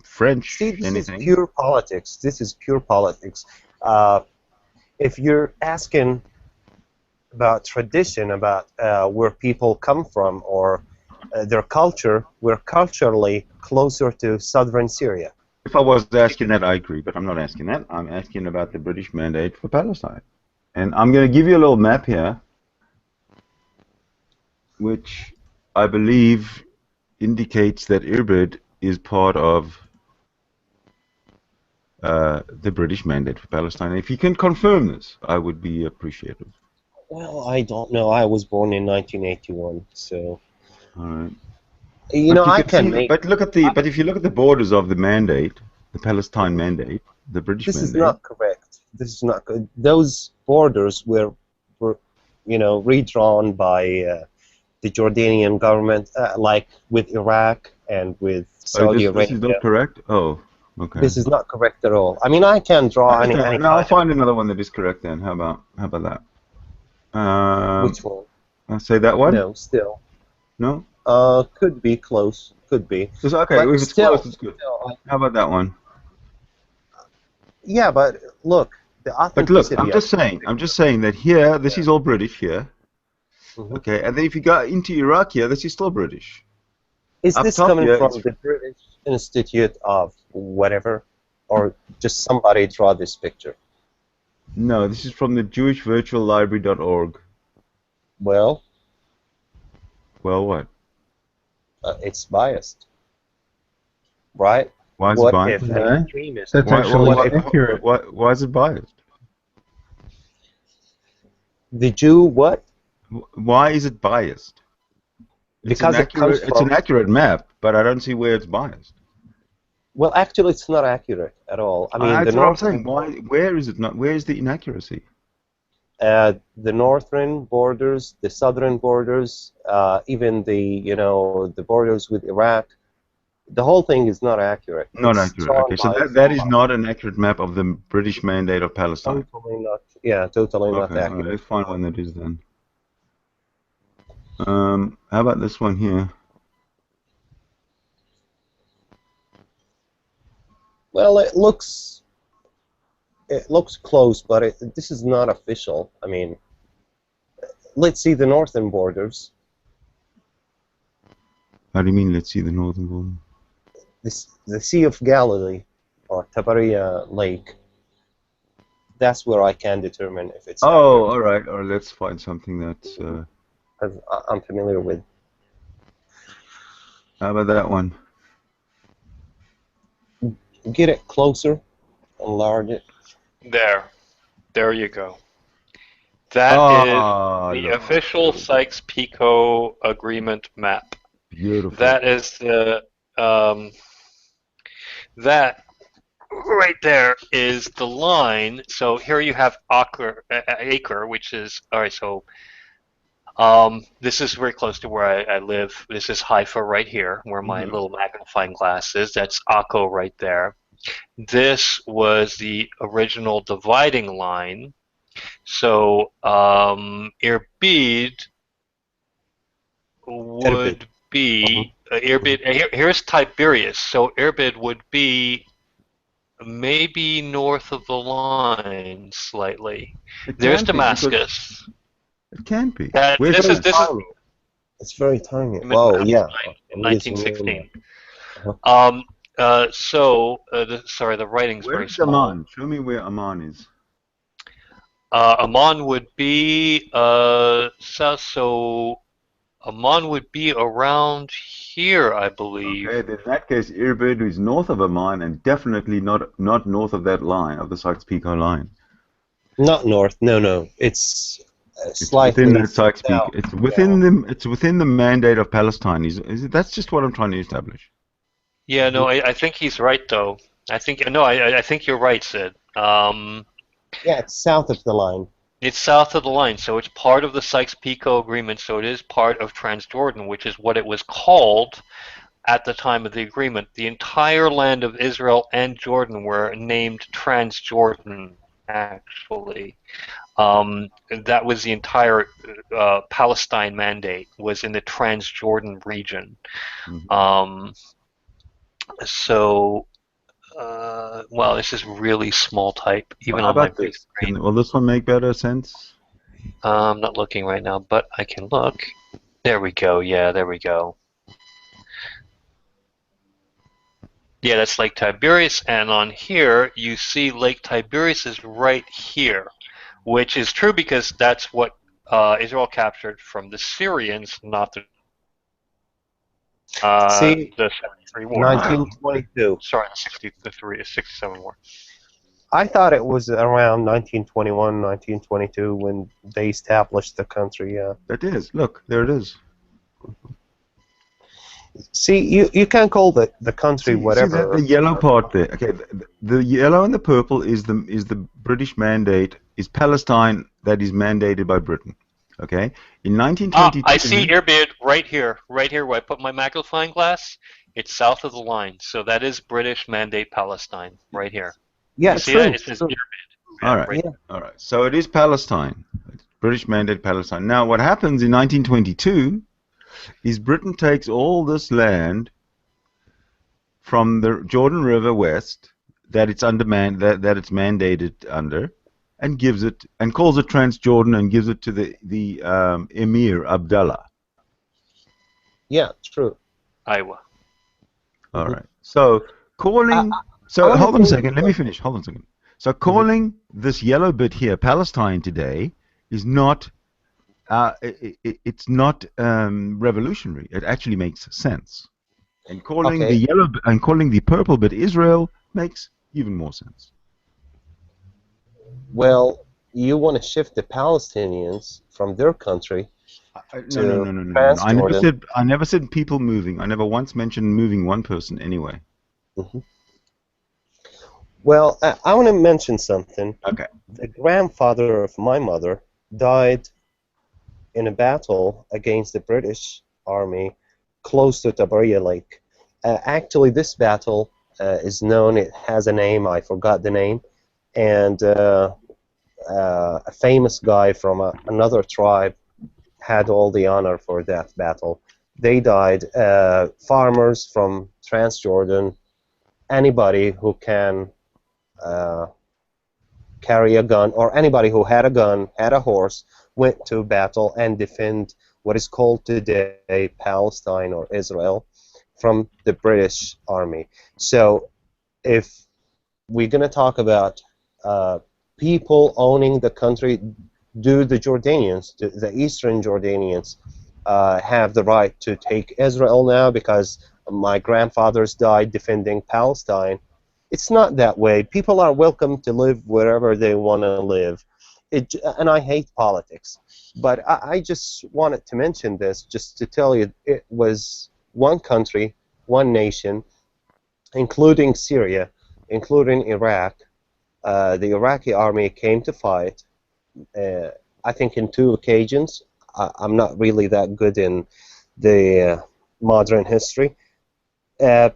French See, this anything. is pure politics. This is pure politics. If you're asking about tradition, about where people come from or their culture, we're culturally closer to southern Syria. If I was asking that, I agree, but I'm not asking that. I'm asking about the British mandate for Palestine. And I'm going to give you a little map here, which I believe indicates that Irbid is part of the British mandate for Palestine. If you can confirm this, I would be appreciative. Well, I don't know. I was born in 1981, so All right. you know I can make. But look at the. But if you look at the borders of the mandate, the Palestine mandate, the British This mandate. is not correct. This is not good. Those borders were redrawn by the Jordanian government, like with Iraq and with Saudi Arabia. This is not correct. Oh, okay. This is not correct at all. I mean, I can draw any. No, I'll find another one that is correct then. How about that? Which one? I'll say that one. No, still. No. Could be close. Could be. Okay, But if it's still, close, it's good. How about that one? Yeah, but look, the But look, authenticity. I'm just saying that here, this is all British here. Mhm. Okay, and then if you go into Iraq here, this is still British. Is up this top coming here, from it's- the British Institute of whatever, or just somebody draw this picture? No, this is from the JewishVirtualLibrary.org. Well, Well, what? it's biased, right? Why is it What biased? if No. an extremist? That's Why- actually why- accurate. why is it biased? The Jew what? Why is it biased? Because it comes It's an from. accurate map, but I don't see where it's biased. Well, actually, it's not accurate at all. I mean, the That's what I'm northern saying. Why? Where is it not? Where is the inaccuracy? the northern borders, the southern borders, even the borders with Iraq. The whole thing is not accurate. Not It's accurate. torn Okay, so by that is not an accurate map of the British Mandate of Palestine. totally not. Yeah, totally not Okay, all right, accurate. let's find one that is then. How about this one here? Well, it looks close, but this is not official. I mean, let's see the northern borders. How do you mean? Let's see the northern border. The Sea of Galilee or Tabaria Lake. That's where I can determine if it's Oh, all right. Or let's find something that's. accurate, 'cause I'm familiar with. How about that one? Get it closer, enlarge it. There you go. That is the look. official Sykes-Picot Agreement map. Beautiful. That is the that right there is the line. So here you have acre, which is all right. So this is very close to where I live. This is Haifa right here, where my little magnifying glass is. That's Akko right there. This was the original dividing line. So Irbid would be Irbid. Here's Tiberias. So Irbid would be maybe north of the line slightly. There's Damascus. It can't be. This is It's very tiny. Oh yeah. 1916. Sorry, the writing's Where very is small. Amman? Show me where Amman is. Amman would be south. So Amman would be around here, I believe. Okay, in that case, Irbid is north of Amman and definitely not north of that line, of the Sykes-Picot line. Not north. No. It's slightly within that Sykes-Picot. south. It's within the. It's within the mandate of Palestine. That's just what I'm trying to establish. Yeah, no, I think he's right though. I think you're right, Sid. Yeah, it's south of the line. It's south of the line, so it's part of the Sykes-Picot Agreement, so it is part of Transjordan, which is what it was called at the time of the agreement. The entire land of Israel and Jordan were named Transjordan, actually. That was the entire Palestine mandate, was in the Transjordan region. Well, this is really small type, even on my big screen. Will this one make better sense? I'm not looking right now, but I can look. There we go. Yeah, there we go. Yeah, that's Lake Tiberias, and on here you see Lake Tiberias is right here, which is true because that's what Israel captured from the Syrians, not the the 73 war. 1922. Sorry, the 67 war. I thought it was around 1921, 1922 when they established the country. Yeah. That is. Look, there it is. See, you can't call the country whatever. See the yellow part there. Okay, the yellow and the purple is the British mandate. Is Palestine that is mandated by Britain? Okay, in 1922. I see Irbid right here where I put my magnifying glass. It's south of the line, so that is British mandate Palestine right here. Yeah, you see true. that? It says Irbid. All right, all right. So it is Palestine, British mandate Palestine. Now, what happens in 1922 is Britain takes all this land from the Jordan River west that it's under that it's mandated under, and gives it and calls it Transjordan and gives it to the Emir Abdullah. Yeah, true. Iowa. All right. So calling. So hold on a second. Let me finish. Hold on a second. So calling this yellow bit here Palestine today is not. It's not revolutionary. It actually makes sense. And calling the yellow and calling the purple bit Israel makes even more sense. Well, you want to shift the Palestinians from their country No, no, to no, no, no, no. Transjordan. I never said people moving. I never once mentioned moving one person anyway. Hmm. Well, I want to mention something. Okay. The grandfather of my mother died in a battle against the British Army close to Tabriya Lake. Actually, this battle is known, it has a name, I forgot the name, and a famous guy from another tribe had all the honor for that battle. They died. Farmers from Transjordan, anybody who can carry a gun, or anybody who had a gun, had a horse, went to battle and defend what is called today Palestine or Israel from the British Army. So if we're going to talk about people owning the country, do the Jordanians, the Eastern Jordanians, have the right to take Israel now because my grandfathers died defending Palestine? It's not that way. People are welcome to live wherever they want to live. And I hate politics. But I just wanted to mention this just to tell you it was one country, one nation, including Syria, including Iraq. The Iraqi army came to fight, I think in 2 occasions. I'm not really that good in the modern history.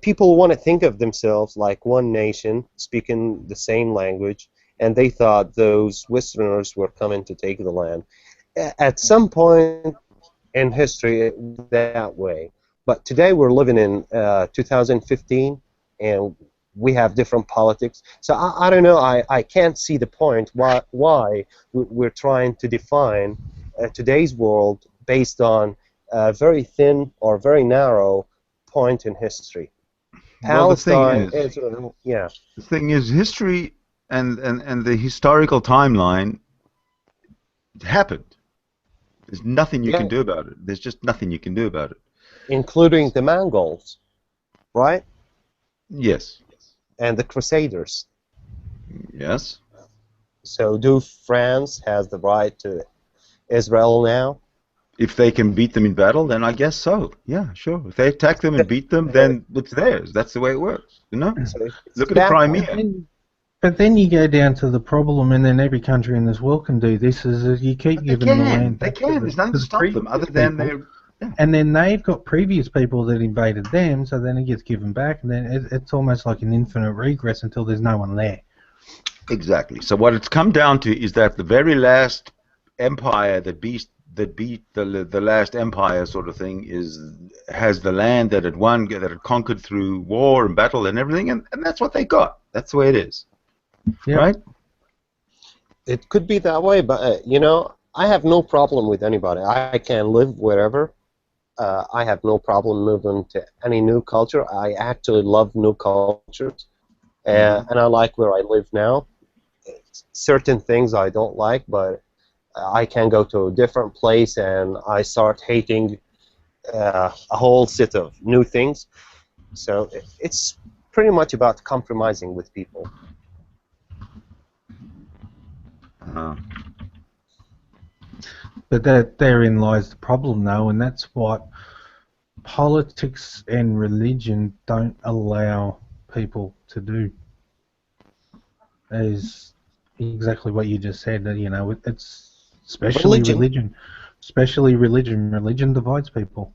People want to think of themselves like one nation, speaking the same language, and they thought those Westerners were coming to take the land. At some point in history, it was that way. But today we're living in 2015, and we have different politics. So I don't know. I can't see the point why we're trying to define today's world based on a very thin or very narrow point in history. Well, Palestine, Israel, yeah. the thing is, history and the historical timeline happened. There's nothing you can do about it. There's just nothing you can do about it. Including the Mongols, right? Yes. And the Crusaders. Yes. So do France has the right to Israel now? If they can beat them in battle, then I guess so. Yeah, sure. If they attack them and beat them, then it's theirs. That's the way it works. You know? So Look at the Crimea. But then you go down to the problem, and then every country in this world can do this, is that you keep giving the land. They can. There's nothing to stop them other than their... Yeah. And then they've got previous people that invaded them, so then it gets given back, and then it's almost like an infinite regress until there's no one there. Exactly. So what it's come down to is that the very last empire that beat the last empire sort of thing has the land that it won, that it conquered through war and battle and everything, and that's what they got. That's the way it is. Yep. Right? It could be that way, but you know, I have no problem with anybody. I can live wherever. I have no problem moving to any new culture. I actually love new cultures, and I like where I live now. Certain things I don't like, but I can go to a different place and I start hating a whole set of new things. So it's pretty much about compromising with people. But therein lies the problem, though, and that's what politics and religion don't allow people to do. Is exactly what you just said. You know, it's especially religion. Especially religion. Religion divides people.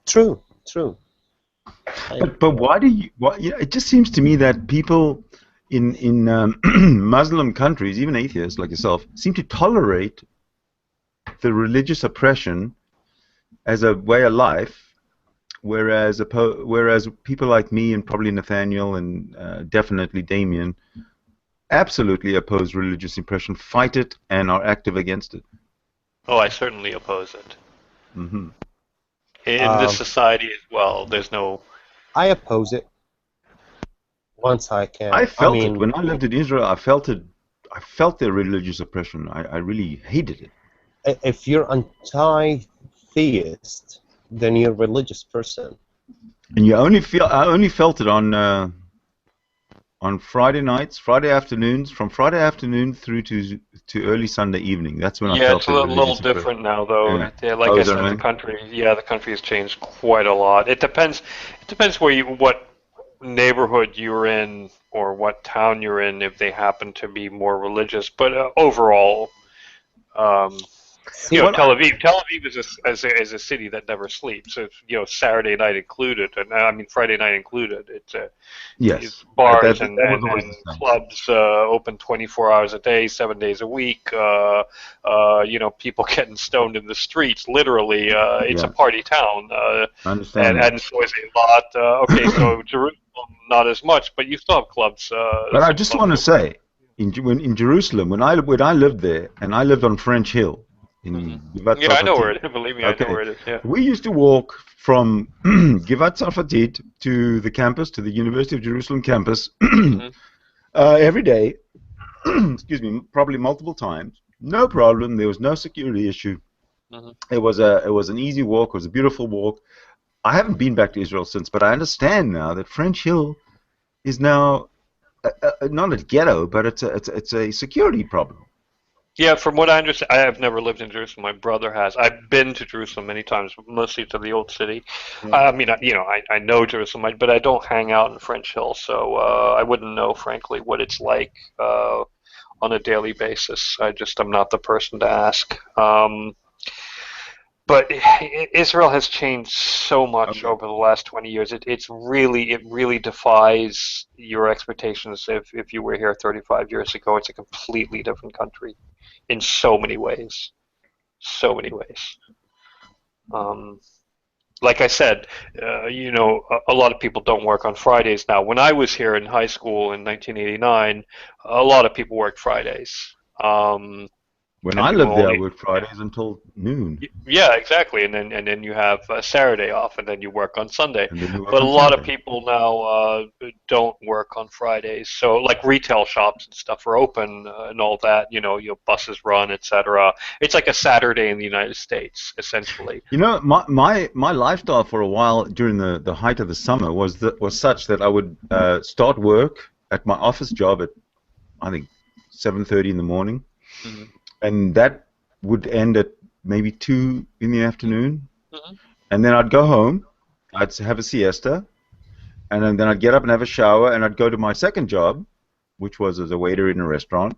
True. True. But why do you? You know, it just seems to me that people in Muslim countries, even atheists like yourself, seem to tolerate the religious oppression as a way of life, whereas people like me and probably Nathaniel and definitely Damien absolutely oppose religious oppression, fight it, and are active against it. Oh, I certainly oppose it. Mm-hmm. In this society as well, there's no... I oppose it. Once I can. I felt it. When I lived in Israel, I felt it. I felt the religious oppression. I really hated it. If you're anti-theist, then you're a religious person. And I only felt it on on Friday nights, Friday afternoons, from Friday afternoon through to early Sunday evening. That's when I Yeah, felt it's a the little religious different now, though. Yeah. Yeah, like Oh, I is that said, right? the country has changed quite a lot. It depends. It depends what neighborhood you're in or what town you're in, if they happen to be more religious. But overall, um, See, Well, Tel Aviv is a city that never sleeps. It's, Saturday night included, and I mean Friday night included. It's yes, bars that was always and the same. clubs open 24 hours a day, 7 days a week. People getting stoned in the streets. Literally, it's a Yeah, party town, I understand that. and so is a lot. Okay, so Jerusalem not as much, but you still have clubs. But I Some just clubs want to open. say, in Jerusalem, when I lived there, and I lived on French Hill Hmm. in Givat Yeah, I know where Tzarfatit. it is. Believe me, I know Okay, where it is. Yeah. we used to walk from Givat Tzarfatit to the campus, to the University of Jerusalem campus, Hmm. every day. Excuse me, probably multiple times. No problem. There was no security issue. Hmm. It was an easy walk. It was a beautiful walk. I haven't been back to Israel since, but I understand now that French Hill is now not a ghetto, but it's a security problem. Yeah, from what I understand, I have never lived in Jerusalem. My brother has. I've been to Jerusalem many times, mostly to the old city. Yeah. I mean, I know Jerusalem, but I don't hang out in French Hill, so I wouldn't know, frankly, what it's like on a daily basis. I'm not the person to ask. But Israel has changed so much Okay. over the last 20 years. It really defies your expectations. If you were here 35 years ago, it's a completely different country in so many ways. So many ways. Um, like I said, a lot of people don't work on Fridays now. When I was here in high school in 1989, a lot of people worked Fridays. When And I you lived there, I only worked Fridays until noon, Yeah, exactly. And then you have Saturday off, and then you work on Sunday. and then you work But a on lot of Sunday. people now don't work on Fridays. So like retail shops and stuff are open and all that. Your buses run, etc. It's like a Saturday in the United States, essentially. You know, my lifestyle for a while during the height of the summer was such that I would start work at my office job at, I think, 7:30 in the morning, Hmm. and that would end at maybe 2 in the afternoon, Hmm. and then I'd go home, I'd have a siesta, and then I'd get up and have a shower, and I'd go to my second job, which was as a waiter in a restaurant,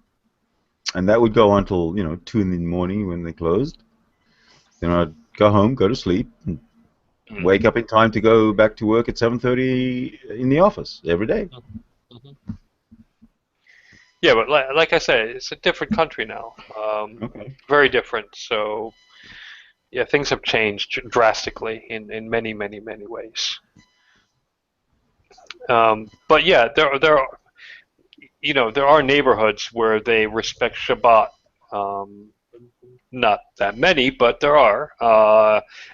and that would go until 2 in the morning when they closed. Then I'd go home, go to sleep, and wake up in time to go back to work at 7:30 in the office every day. Hmm. Yeah, but like I said, it's a different country now. Okay. Very different. So yeah, things have changed drastically in many, many, many ways. But yeah, there are neighborhoods where they respect Shabbat. Um, Not that many, but there are,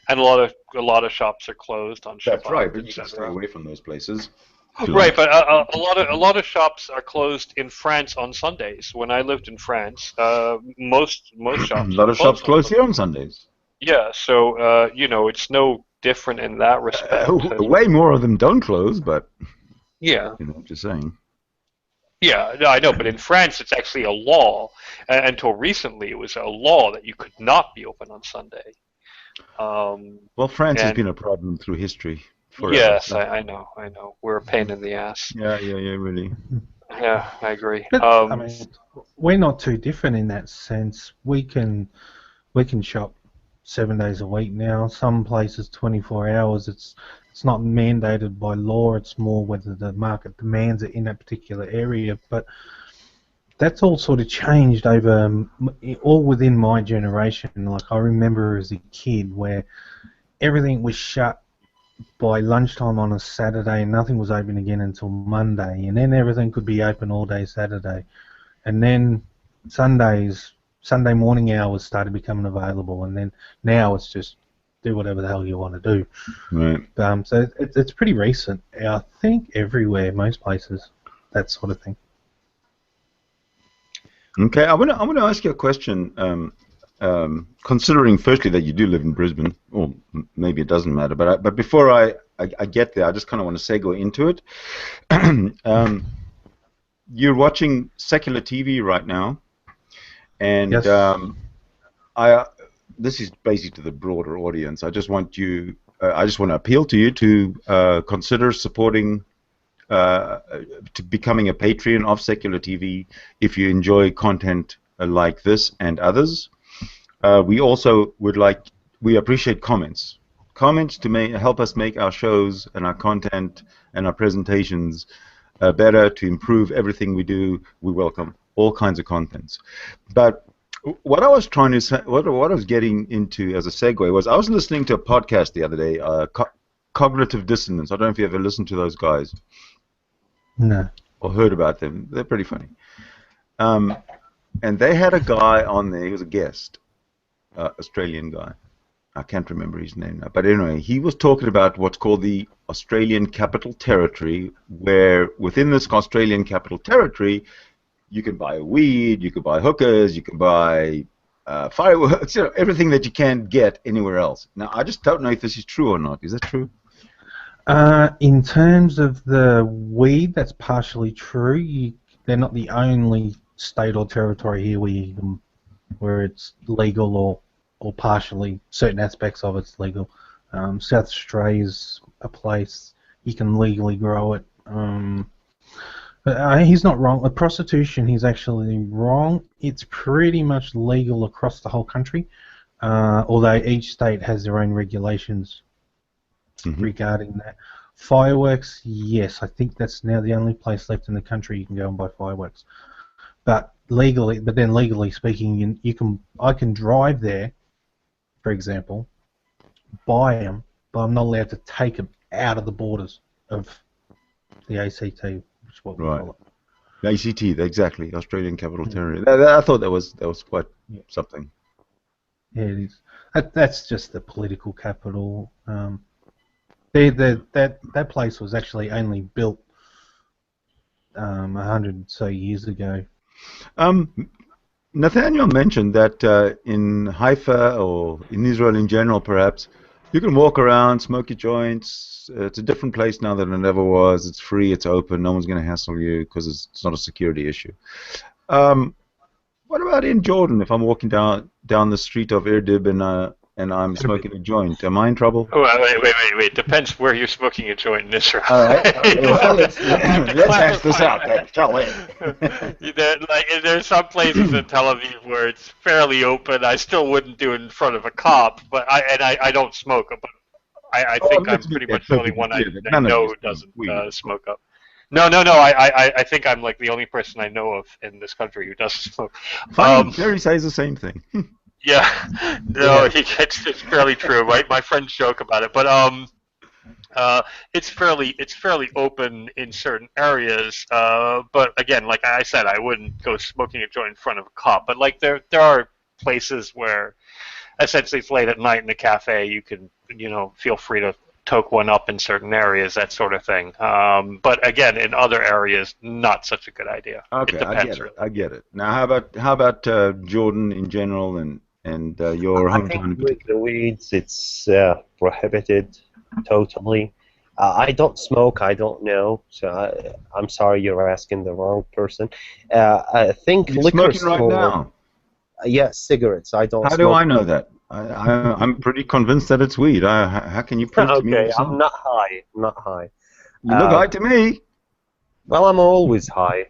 and a lot of shops are closed on That's Shabbat, right, but you can stay etc. away from those places if you Right, like. but a lot of shops are closed in France on Sundays. When I lived in France, most A shops lot were of shops closed on close Sundays. here on Sundays. Yeah, so it's no different in that respect. Way more of them don't close, but Yeah. just saying. Yeah, no, I know, but in France it's actually a law. Until recently, it was a law that you could not be open on Sunday. Um, Well, France has and been a problem through history forever. yes, I know. We're a pain in the ass. Yeah, really. Yeah, I agree. But I mean, we're not too different in that sense. We can shop 7 days a week now. Some places 24 hours. It's not mandated by law. It's more whether the market demands it in that particular area. But that's all sort of changed over all within my generation. Like I remember as a kid where everything was shut by lunchtime on a Saturday and nothing was open again until Monday, and then everything could be open all day Saturday, and then Sunday morning hours started becoming available, and then now it's just do whatever the hell you want to do. Right. So it's pretty recent. I think everywhere, most places, that sort of thing. Okay, I want to ask you a question. Considering firstly that you do live in Brisbane, or maybe it doesn't matter, but before I get there, I just kind of want to segue into it. you're watching secular TV right now, and Yes. this is basically to the broader audience. I just want you. I just want to appeal to you to consider supporting, to becoming a patron of secular TV if you enjoy content like this and others. We also we appreciate comments. Comments to help us make our shows and our content and our presentations better, to improve everything we do. We welcome all kinds of contents. But what I was trying to say, what I was getting into as a segue was, I was listening to a podcast the other day, Cognitive Dissonance. I don't know if you ever listened to those guys. No. Or heard about them. They're pretty funny. And they had a guy on there. He was a guest, Australian guy. I can't remember his name now. But anyway, he was talking about what's called the Australian Capital Territory, where within this Australian Capital Territory, you can buy weed, you can buy hookers, you can buy fireworks, everything that you can't get anywhere else. Now, I just don't know if this is true or not. Is that true? In terms of the weed, that's partially true. They're not the only state or territory here where it's legal or partially, certain aspects of it's legal. South Australia is a place you can legally grow it. But he's not wrong. With prostitution, he's actually wrong. It's pretty much legal across the whole country, although each state has their own regulations regarding that. Fireworks, yes, I think that's now the only place left in the country you can go and buy fireworks. But then legally speaking, I can drive there, for example, buy them, but I'm not allowed to take them out of the borders of the ACT, which is what we call it. The ACT, exactly, Australian Capital Territory. I thought that was quite something. Yeah, it is. That's just the political capital. That place was actually only built 100 or so years ago. Nathaniel mentioned that in Haifa, or in Israel in general perhaps, you can walk around, smoke your joints. It's a different place now than it ever was. It's free, it's open, no one's going to hassle you because it's not a security issue. What about in Jordan? If I'm walking down the street of Irdib and I'm smoking a joint, am I in trouble? Oh, wait. Depends where you're smoking a joint in Israel. All right. Well, let's hash this out then, shall we? There's some places in Tel Aviv where it's fairly open. I still wouldn't do it in front of a cop, but I don't smoke. But I think I'm pretty much the only one I know who doesn't smoke up. No. I think I'm like the only person I know of in this country who doesn't smoke. Fine. Jerry says the same thing. Yeah, no, it's fairly true. Right, my friends joke about it, but it's fairly open in certain areas. But again, like I said, I wouldn't go smoking a joint in front of a cop. But like there are places where, essentially, it's late at night in a cafe. You can feel free to toke one up in certain areas, that sort of thing. But again, in other areas, not such a good idea. Okay, it depends, really. I get it. Now, how about Jordan in general and your hometown? I think with the weeds, it's prohibited totally. I don't smoke. I don't know. So I'm sorry, you're asking the wrong person. I think you're liquor smoking store. Right now. Yes, cigarettes. I don't. How smoke. do I know that? I'm pretty convinced that it's weed. How can you prove to me? Okay, I'm not high. I'm not high. You look high to me. Well, I'm always high.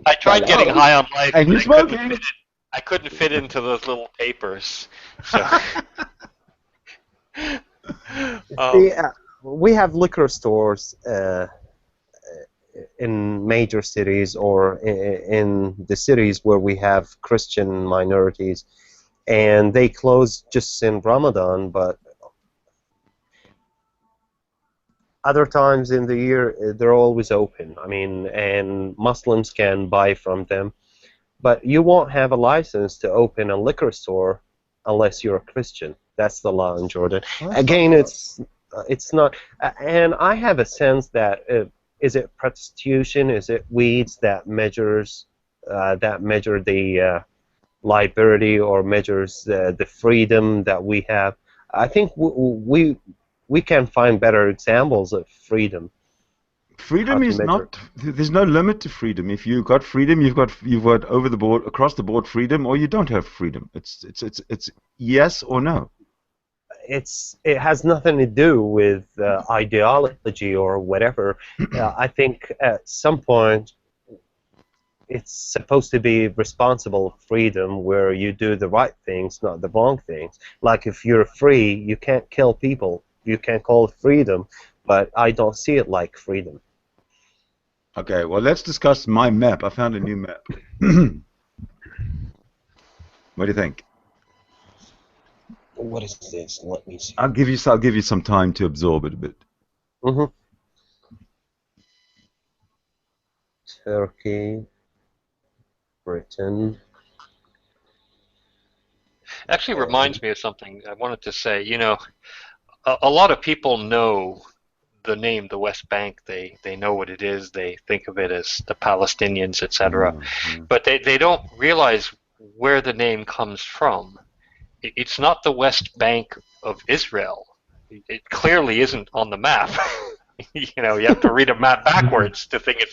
I tried getting high on life. And you're smoking. I couldn't fit into those little papers. So. We have liquor stores in major cities or in the cities where we have Christian minorities, and they close just in Ramadan, but other times in the year they're always open. I mean, and Muslims can buy from them. But you won't have a license to open a liquor store unless you're a Christian. That's the law in Jordan. Again, it's not. And I have a sense that is it prostitution? Is it weeds that measure the liberty or measures the freedom that we have? I think we can find better examples of freedom. Freedom to is measure it. not. There's no limit to freedom. If you've got freedom, you've got over the board, across the board freedom, or you don't have freedom. It's yes or no. It has nothing to do with ideology or whatever. I think at some point it's supposed to be responsible freedom where you do the right things, not the wrong things. Like if you're free, you can't kill people. You can call it freedom, but I don't see it like freedom. Okay, well, let's discuss my map. I found a new map. What do you think? What is this? Let me see. I'll give you some time to absorb it a bit. Mm-hmm. Turkey, Britain. Actually reminds me of something I wanted to say. You know, a lot of people know the name, the West Bank. They know what it is. They think of it as the Palestinians, etc. But they don't realize where the name comes from. It's not the West Bank of Israel. It clearly isn't on the map. You know, you have to read a map backwards to think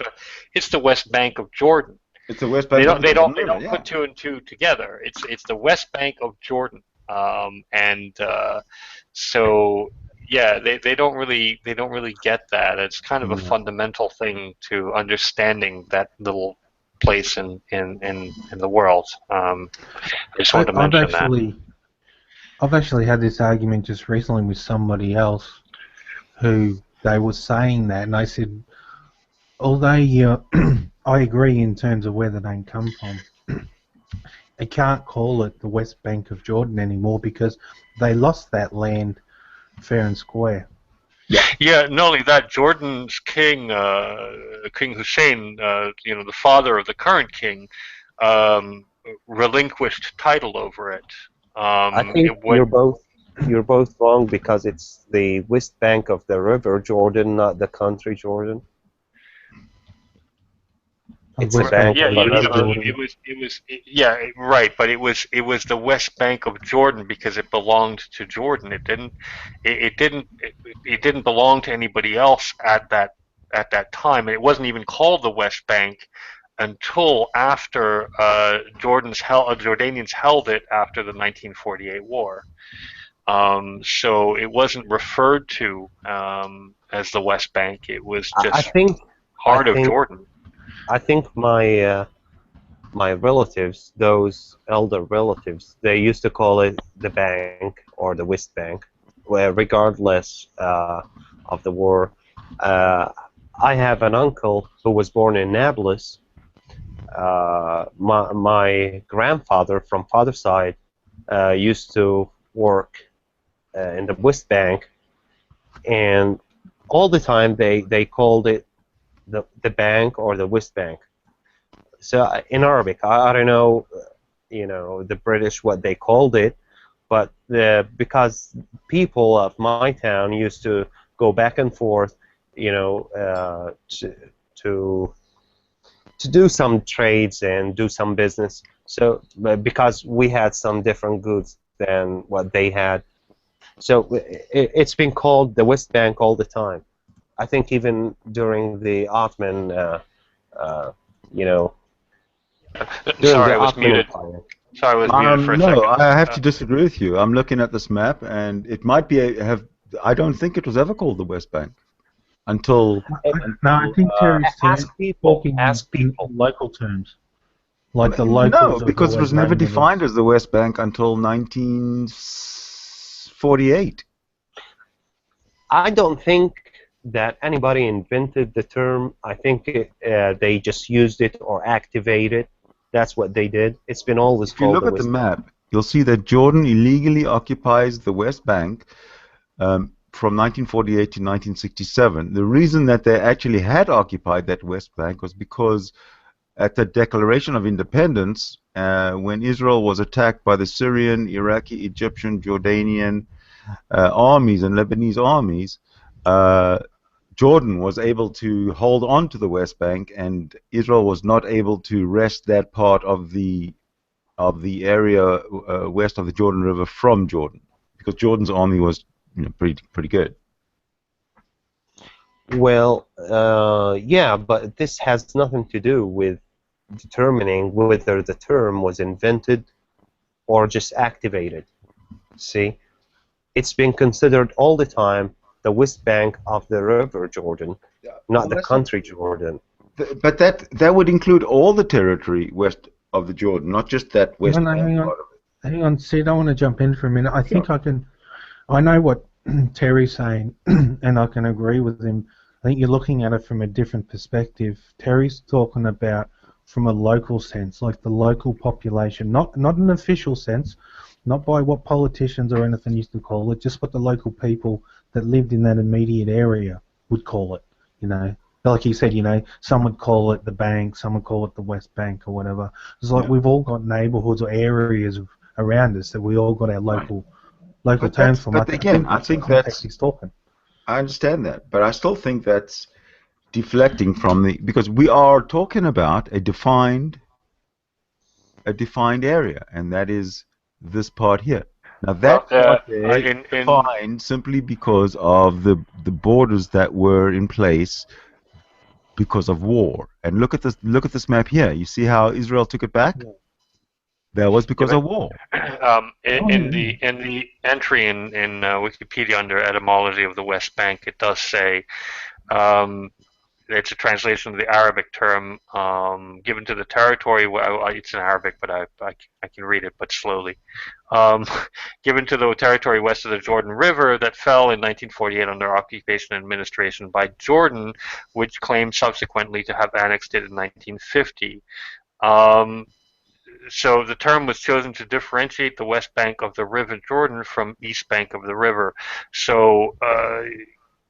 it's the West Bank of Jordan. It's the West Bank. They don't Yeah. put two and two together. It's the West Bank of Jordan. So yeah, they don't really get that. It's kind of a fundamental thing to understanding that little place in the world. I just wanted to mention that. I've actually had this argument just recently with somebody else who they were saying that, and I said, although I agree in terms of where the name comes from, they can't call it the West Bank of Jordan anymore because they lost that land fair and square. Yeah, not only that, Jordan's king, King Hussein, the father of the current king, relinquished title over it. I think you're both wrong because it's the west bank of the river Jordan, not the country Jordan. It's a bank. Yeah, Jordan. right. But it was the West Bank of Jordan because it belonged to Jordan. It didn't belong to anybody else at that time, and it wasn't even called the West Bank until after Jordanians held it after the 1948 war. So it wasn't referred to as the West Bank. It was just part of Jordan. I think my relatives, those elder relatives, they used to call it the bank or the West Bank, where regardless of the war. I have an uncle who was born in Nablus. My grandfather from father's side used to work in the West Bank, and all the time they called it the bank or the West Bank. So in Arabic, I don't know, the British what they called it, but because people of my town used to go back and forth, to do some trades and do some business. So because we had some different goods than what they had, so it's been called the West Bank all the time. I think even during the Ottoman, Sorry, I was muted. Sorry, I was muted for a second. No, I have to disagree with you. I'm looking at this map, and it might be I don't think it was ever called the West Bank until. I think Terry's talking in local terms, like the locals. No, because it was never defined as the West Bank until 1948. I don't think that anybody invented the term. I think they just used it or activated it. That's what they did. It's been always called. If you look at the map, you'll see that Jordan illegally occupies the West Bank from 1948 to 1967. The reason that they actually had occupied that West Bank was because at the Declaration of Independence, when Israel was attacked by the Syrian, Iraqi, Egyptian, Jordanian armies and Lebanese armies, Jordan was able to hold on to the West Bank, and Israel was not able to wrest that part of the area west of the Jordan River from Jordan, because Jordan's army was pretty good. Well, yeah, but this has nothing to do with determining whether the term was invented or just activated. See, it's been considered all the time the west bank of the River Jordan, not Well, the that's not, country Jordan. but that would include all the territory west of the Jordan, not just that No, west no, bank hang on. part of Hang on, Sid, I want to jump in for a minute. I it. Sure. think I can. I know what Terry's saying, and I can agree with him. I think you're looking at it from a different perspective. Terry's talking about from a local sense, like the local population, not an official sense, not by what politicians or anything used to call it, just what the local people that lived in that immediate area would call it. You know, like he said, some would call it the bank, some would call it the West Bank or whatever. It's like Yeah. we've all got neighbourhoods or areas around us that we all got our local But terms that's from. but again, I That's the think context that's he's talking. I understand that, but I still think that's deflecting from the because we are talking about a defined area, and that is this part here. Now Well, that part there is in defined simply because of the borders that were in place because of war. And look at this map here. You see how Israel took it back? That was yeah, because of war. in the entry in Wikipedia under etymology of the West Bank, it does say it's a translation of the Arabic term given to the territory. Well, it's in Arabic, but I can read it, but slowly. Given to the territory west of the Jordan River that fell in 1948 under occupation and administration by Jordan, which claimed subsequently to have annexed it in 1950. So the term was chosen to differentiate the west bank of the River Jordan from east bank of the river. So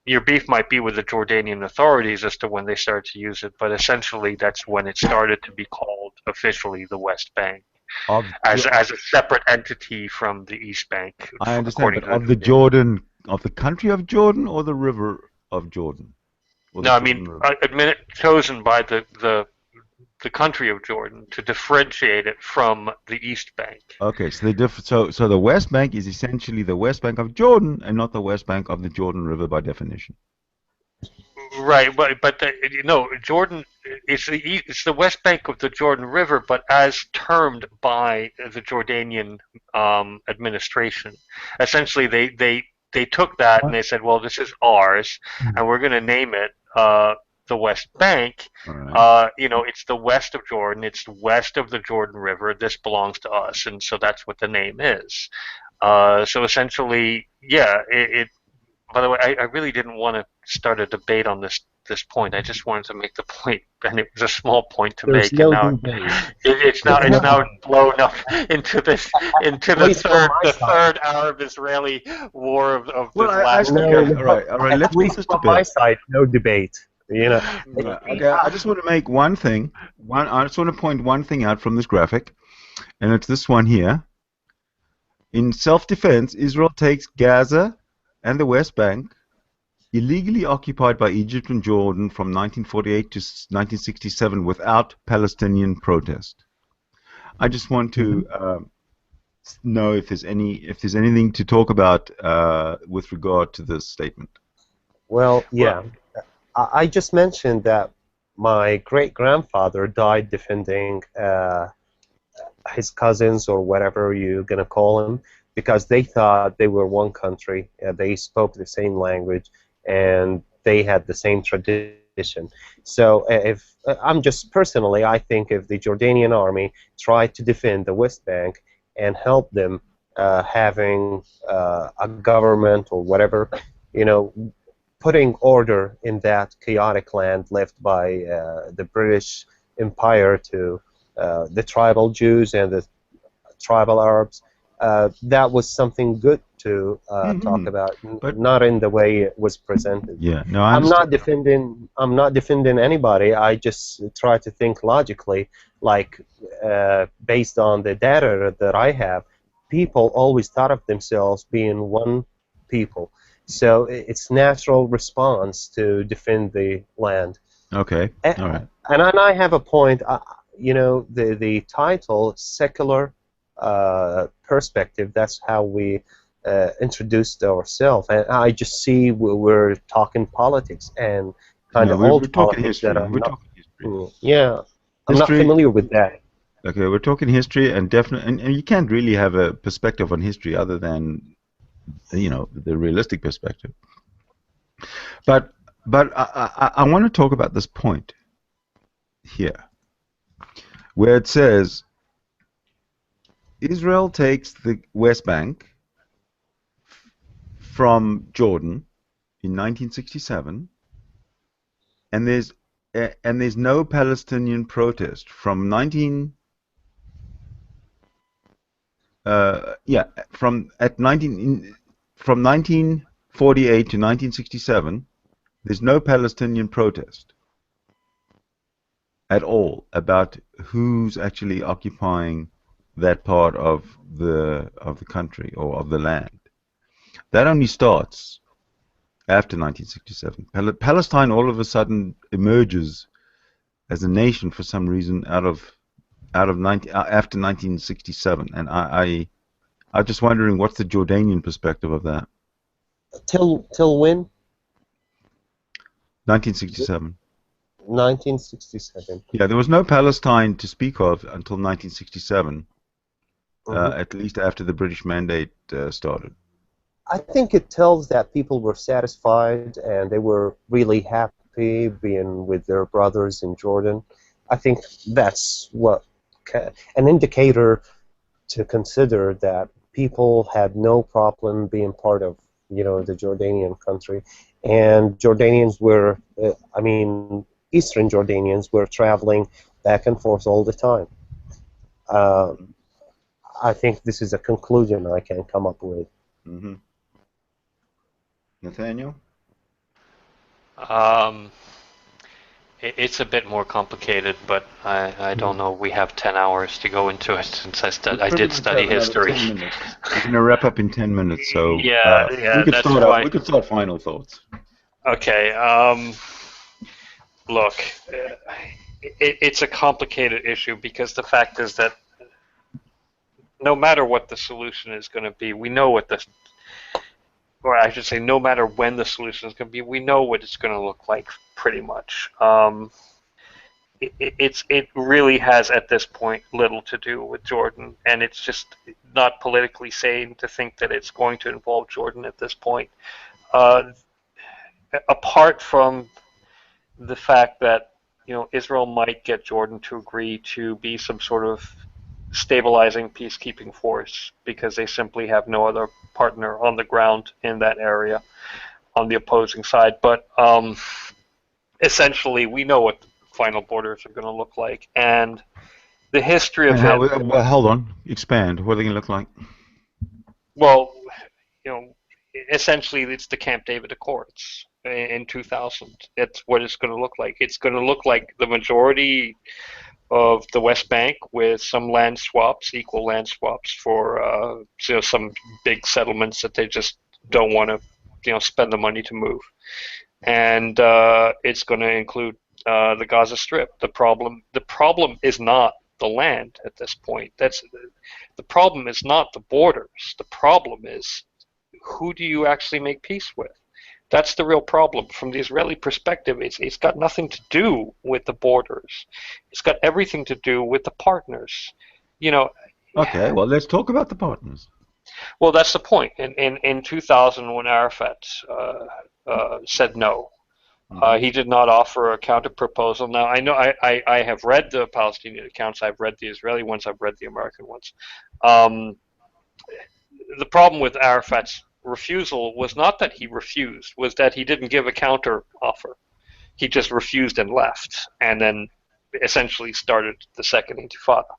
your beef might be with the Jordanian authorities as to when they started to use it, but essentially that's when it started to be called officially the West Bank Of as a separate entity from the East Bank, I understand, according but to of the Jordan, of the country of Jordan, or the river of Jordan, or the No, I mean Jordan River. chosen by the country of Jordan to differentiate it from the East Bank. Okay, so so the West Bank is essentially the West Bank of Jordan, and not the West Bank of the Jordan River by definition. Right, but Jordan it's the West Bank of the Jordan River, but as termed by the Jordanian administration. Essentially, they took that and they said, well, this is ours, and we're going to name it the West Bank. Right. It's the west of Jordan. It's west of the Jordan River. This belongs to us, and so that's what the name is. So essentially, yeah, it by the way, I really didn't want to start a debate on this point. I just wanted to make the point, and it was a small point to There's make. And no now debate. it's now blown up into the third Arab-Israeli war of the last year. Okay, all right. Let's put this to From my bed. side, no debate. Okay, I just want to make one thing. I just want to point one thing out from this graphic, and it's this one here. In self-defense, Israel takes Gaza and the West Bank, illegally occupied by Egypt and Jordan from 1948 to 1967 without Palestinian protest. I just want to know if there's anything to talk about with regard to this statement. Well, yeah. I just mentioned that my great-grandfather died defending his cousins, or whatever you're going to call them, because they thought they were one country, they spoke the same language, and they had the same tradition. So if I'm just personally, I think if the Jordanian army tried to defend the West Bank and help them having a government or whatever, putting order in that chaotic land left by the British Empire to the tribal Jews and the tribal Arabs, that was something good to talk about, but not in the way it was presented. Yeah, no, I'm not defending anybody. I just try to think logically, like based on the data that I have. People always thought of themselves being one people, so it's natural response to defend the land. Okay, all right. And I have a point. The title, secular perspective, that's how we introduced ourselves, and I just see we're talking politics and kind No, of we're old talking politics that history. I'm We're not. talking history. Yeah, I'm not History. familiar with that. Okay, we're talking history, and definitely, and you can't really have a perspective on history other than, the realistic perspective. But I want to talk about this point here, where it says Israel takes the West Bank from Jordan in 1967, and there's no Palestinian protest from 19 yeah from at 19 from 1948 to 1967. There's no Palestinian protest at all about who's actually occupying that part of the country or of the land. That only starts after 1967. Palestine all of a sudden emerges as a nation for some reason after 1967, and I'm just wondering what's the Jordanian perspective of that. Till when? 1967. 1967. Yeah, there was no Palestine to speak of until 1967, at least after the British Mandate started. I think it tells that people were satisfied and they were really happy being with their brothers in Jordan. I think that's an indicator to consider that people had no problem being part of, the Jordanian country, and Jordanians were, Eastern Jordanians were traveling back and forth all the time. I think this is a conclusion I can come up with. Mm-hmm. Nathaniel? It's a bit more complicated, but I don't know. We have 10 hours to go into it since I did study history. We're going to wrap up in 10 minutes, so yeah, we could that's start fine. we could start final thoughts. Okay. Look, it's a complicated issue because the fact is that no matter what the solution is going to be, we know what or I should say, no matter when the solution is going to be, we know what it's going to look like pretty much. It really has at this point little to do with Jordan, and it's just not politically sane to think that it's going to involve Jordan at this point. Apart from the fact that Israel might get Jordan to agree to be some sort of stabilizing peacekeeping force because they simply have no other partner on the ground in that area on the opposing side. But essentially, we know what the final borders are going to look like, and the history of well, hold on, expand. What are they going to look like? Well, essentially, it's the Camp David Accords in 2000. It's what it's going to look like. It's going to look like the majority of the West Bank with some land swaps, equal land swaps for some big settlements that they just don't want to spend the money to move, and it's going to include the Gaza Strip. The problem is not the land at this point. The problem is not the borders. The problem is who do you actually make peace with? That's the real problem. From the Israeli perspective, it's got nothing to do with the borders. It's got everything to do with the partners. Okay, well, let's talk about the partners. Well, that's the point. In 2000, when Arafat said no, he did not offer a counter proposal. Now, I know I have read the Palestinian accounts. I've read the Israeli ones. I've read the American ones. The problem with Arafat's refusal was not that he refused, was that he didn't give a counter offer. He just refused and left, and then essentially started the second Intifada,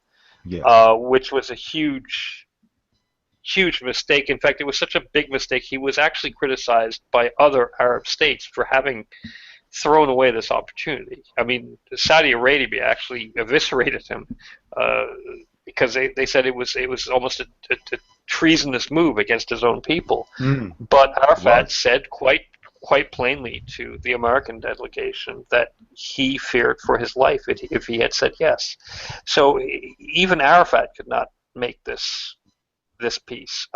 which was a huge mistake. In fact, it was such a big mistake, he was actually criticized by other Arab states for having thrown away this opportunity. I mean, Saudi Arabia actually eviscerated him because they said it was almost a treasonous move against his own people. But Arafat said quite plainly to the American delegation that he feared for his life if he had said yes. So even Arafat could not make this peace.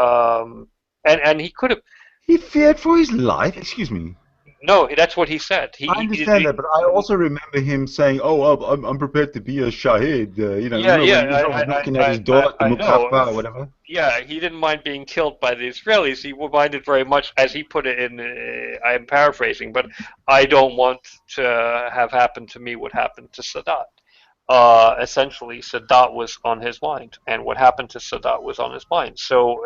and he could have. He feared for his life. Excuse me. No, that's what he said. I understand that, but I also remember him saying, "Oh, I'm prepared to be a shahid." Yeah, remember when Israel was knocking at his door at the I know. Muqaffa or whatever? Yeah, he didn't mind being killed by the Israelis. He minded very much, as he put it in, I am paraphrasing, but I don't want to have happened to me what happened to Sadat. Essentially, Sadat was on his mind, and what happened to Sadat was on his mind. So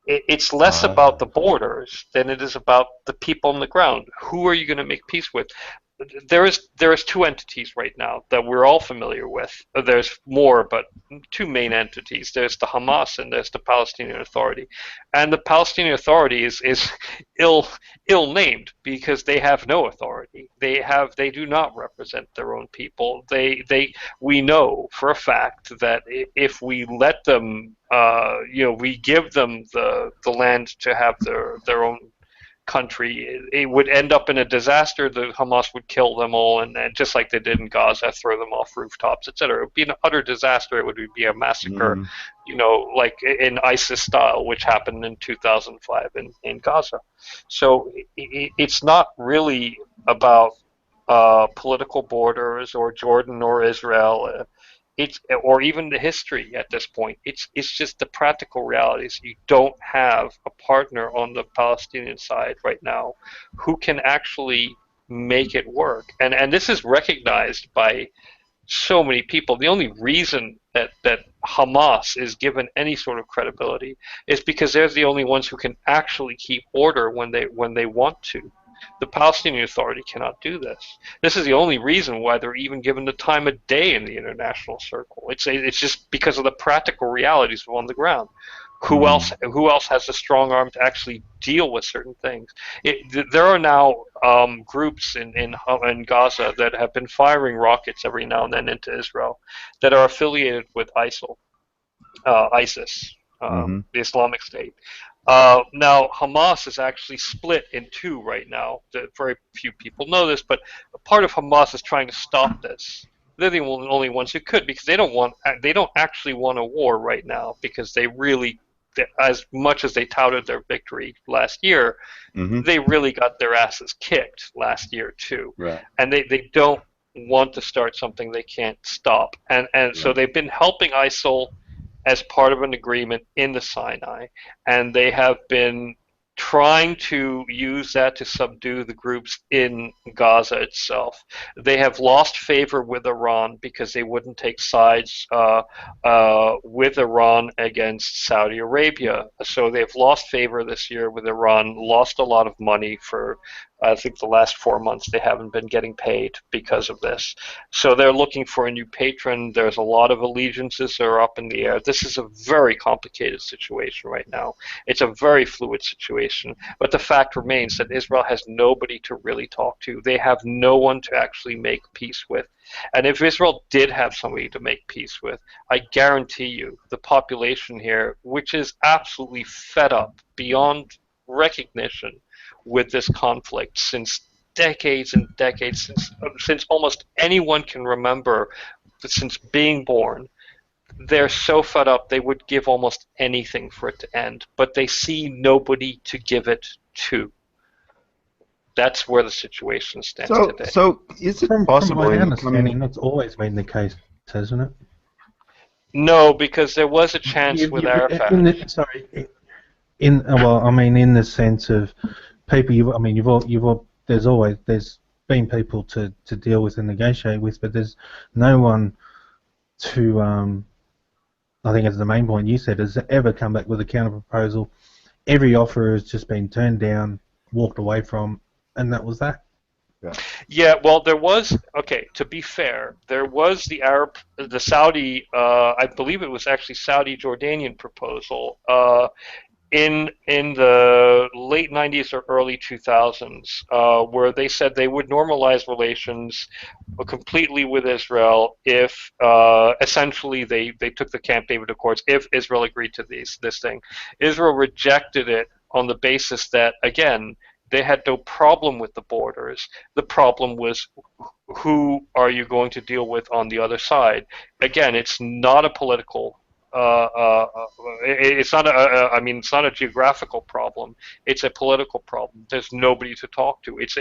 it's less about the borders than it is about the people on the ground. Who are you going to make peace with? There is two entities right now that we're all familiar with. There's more, but two main entities. There's the Hamas and there's the Palestinian Authority. And the Palestinian Authority is ill named because they have no authority. They do not represent their own people. We know for a fact that if we let them, we give them the land to have their own country, it would end up in a disaster. The Hamas would kill them all, and just like they did in Gaza, throw them off rooftops, etc. It would be an utter disaster. It would be a massacre, like in ISIS style, which happened in 2005 in Gaza. So it's not really about political borders or Jordan or Israel. Or even the history at this point. It's just the practical realities. You don't have a partner on the Palestinian side right now who can actually make it work. And this is recognized by so many people. The only reason that Hamas is given any sort of credibility is because they're the only ones who can actually keep order when they want to. The Palestinian Authority cannot do this. This is the only reason why they're even given the time of day in the international circle. It's just because of the practical realities on the ground. Who else has the strong arm to actually deal with certain things? There are now groups in Gaza that have been firing rockets every now and then into Israel that are affiliated with ISIS, the Islamic State. Now, Hamas is actually split in two right now. Very few people know this, but part of Hamas is trying to stop this. They're the only ones who could, because they don't actually want a war right now, because they really, as much as they touted their victory last year, they really got their asses kicked last year too. Right. And they don't want to start something they can't stop. And so they've been helping ISIL as part of an agreement in the Sinai, and they have been trying to use that to subdue the groups in Gaza itself. They have lost favor with Iran because they wouldn't take sides with Iran against Saudi Arabia. So they've lost favor this year with Iran, lost a lot of money for, I think, the last 4 months. They haven't been getting paid because of this. So they're looking for a new patron. There's a lot of allegiances that are up in the air. This is a very complicated situation right now. It's a very fluid situation. But the fact remains that Israel has nobody to really talk to. They have no one to actually make peace with. And if Israel did have somebody to make peace with, I guarantee you the population here, which is absolutely fed up beyond recognition with this conflict since decades and decades, since almost anyone can remember, since being born, they're so fed up they would give almost anything for it to end, but they see nobody to give it to. That's where the situation stands today. So is it possible? From my understanding, that's always been the case, hasn't it? No, because there was a chance with Arafat. In the sense of people. There's been people to deal with and negotiate with, but there's no one to. I think as the main point you said, has ever come back with a counter proposal. Every offer has just been turned down, walked away from, and that was that. Yeah, well, there was, to be fair, there was the Saudi, I believe it was actually Saudi-Jordanian proposal in the late 90s or early 2000s, where they said they would normalize relations completely with Israel if essentially they took the Camp David Accords, if Israel agreed to this thing. Israel rejected it on the basis that, again, they had no problem with the borders. The problem was, who are you going to deal with on the other side? Again, it's not a political it's not a I mean, it's not a geographical problem. It's a political problem. There's nobody to talk to. It's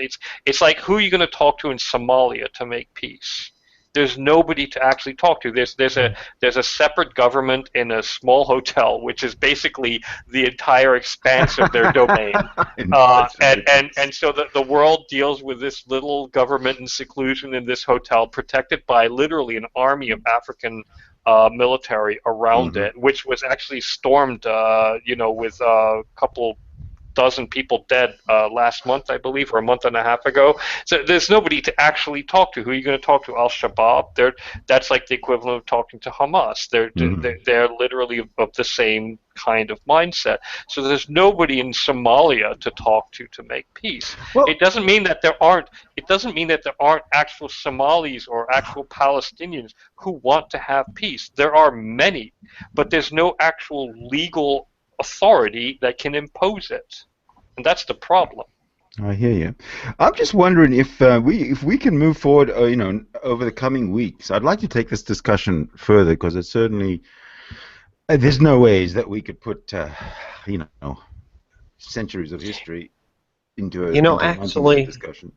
like, who are you going to talk to in Somalia to make peace? There's nobody to actually talk to. There's a separate government in a small hotel, which is basically the entire expanse of their domain. And so the world deals with this little government in seclusion in this hotel, protected by literally an army of African military around it, which was actually stormed, with a couple dozen people dead last month, I believe, or a month and a half ago. So there's nobody to actually talk to. Who are you going to talk to? Al-Shabaab? That's like the equivalent of talking to Hamas. They're literally of the same kind of mindset. So there's nobody in Somalia to talk to make peace. Well, it doesn't mean that there aren't actual Somalis or actual Palestinians who want to have peace. There are many, but there's no actual legal authority that can impose it, and that's the problem. I hear you. I'm just wondering if we can move forward, over the coming weeks. I'd like to take this discussion further, because it's certainly there's no ways that we could put centuries of history into a actually discussion.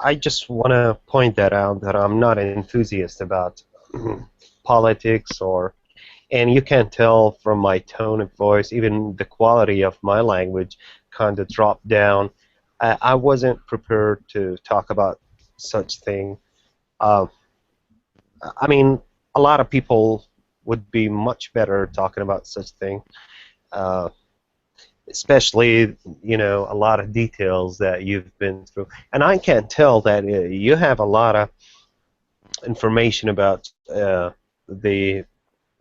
I just want to point that out, that I'm not an enthusiast about politics and you can tell from my tone of voice, even the quality of my language kind of dropped down. I wasn't prepared to talk about such thing. I mean, a lot of people would be much better talking about such thing, especially, a lot of details that you've been through. And I can tell that you have a lot of information about the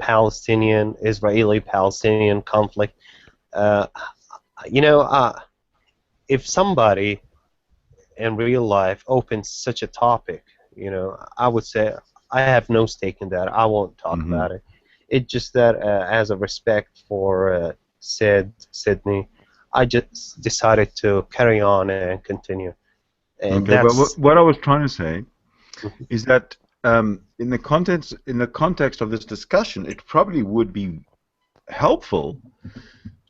Israeli-Palestinian conflict. If somebody in real life opens such a topic, I would say I have no stake in that. I won't talk about it. It's just that as a respect for Sidney, I just decided to carry on and continue. And okay, but what I was trying to say is that in the context of this discussion, it probably would be helpful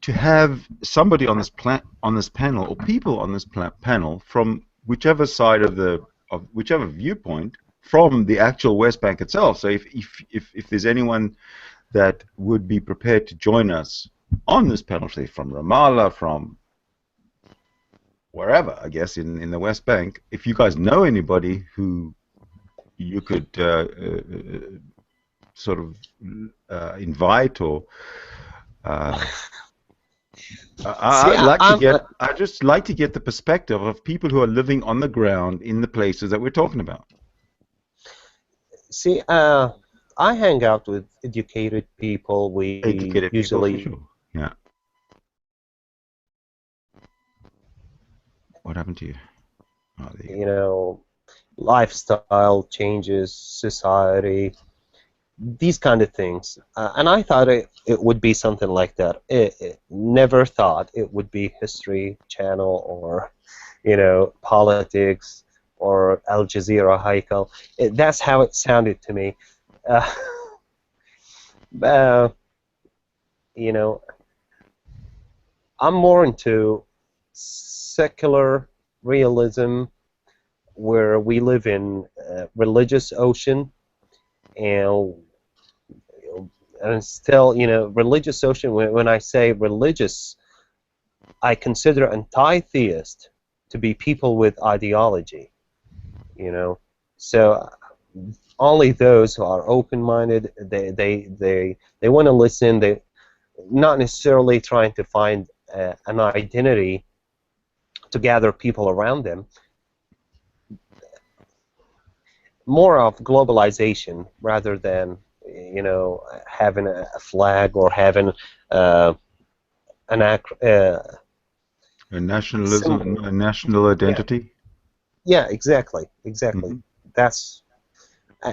to have somebody on this panel, or people on this panel, from whichever side of whichever viewpoint, from the actual West Bank itself. So if there's anyone that would be prepared to join us on this panel, say from Ramallah, from wherever, I guess, in the West Bank, if you guys know anybody who you could sort of invite, or I'd just like to get the perspective of people who are living on the ground in the places that we're talking about. See, I hang out with educated people. Usually, for sure. Yeah. What happened to you? Oh, lifestyle changes, society, these kind of things. And I thought it would be something like that. It never thought it would be History Channel or, politics or Al Jazeera Haikal. That's how it sounded to me. I'm more into secular realism, where we live in a religious ocean, and still, religious ocean. When I say religious, I consider anti-theist to be people with ideology. So only those who are open-minded, they want to listen. They not necessarily trying to find an identity to gather people around them. More of globalization rather than having a flag or having a nationalism, a national identity. Yeah, exactly. That's,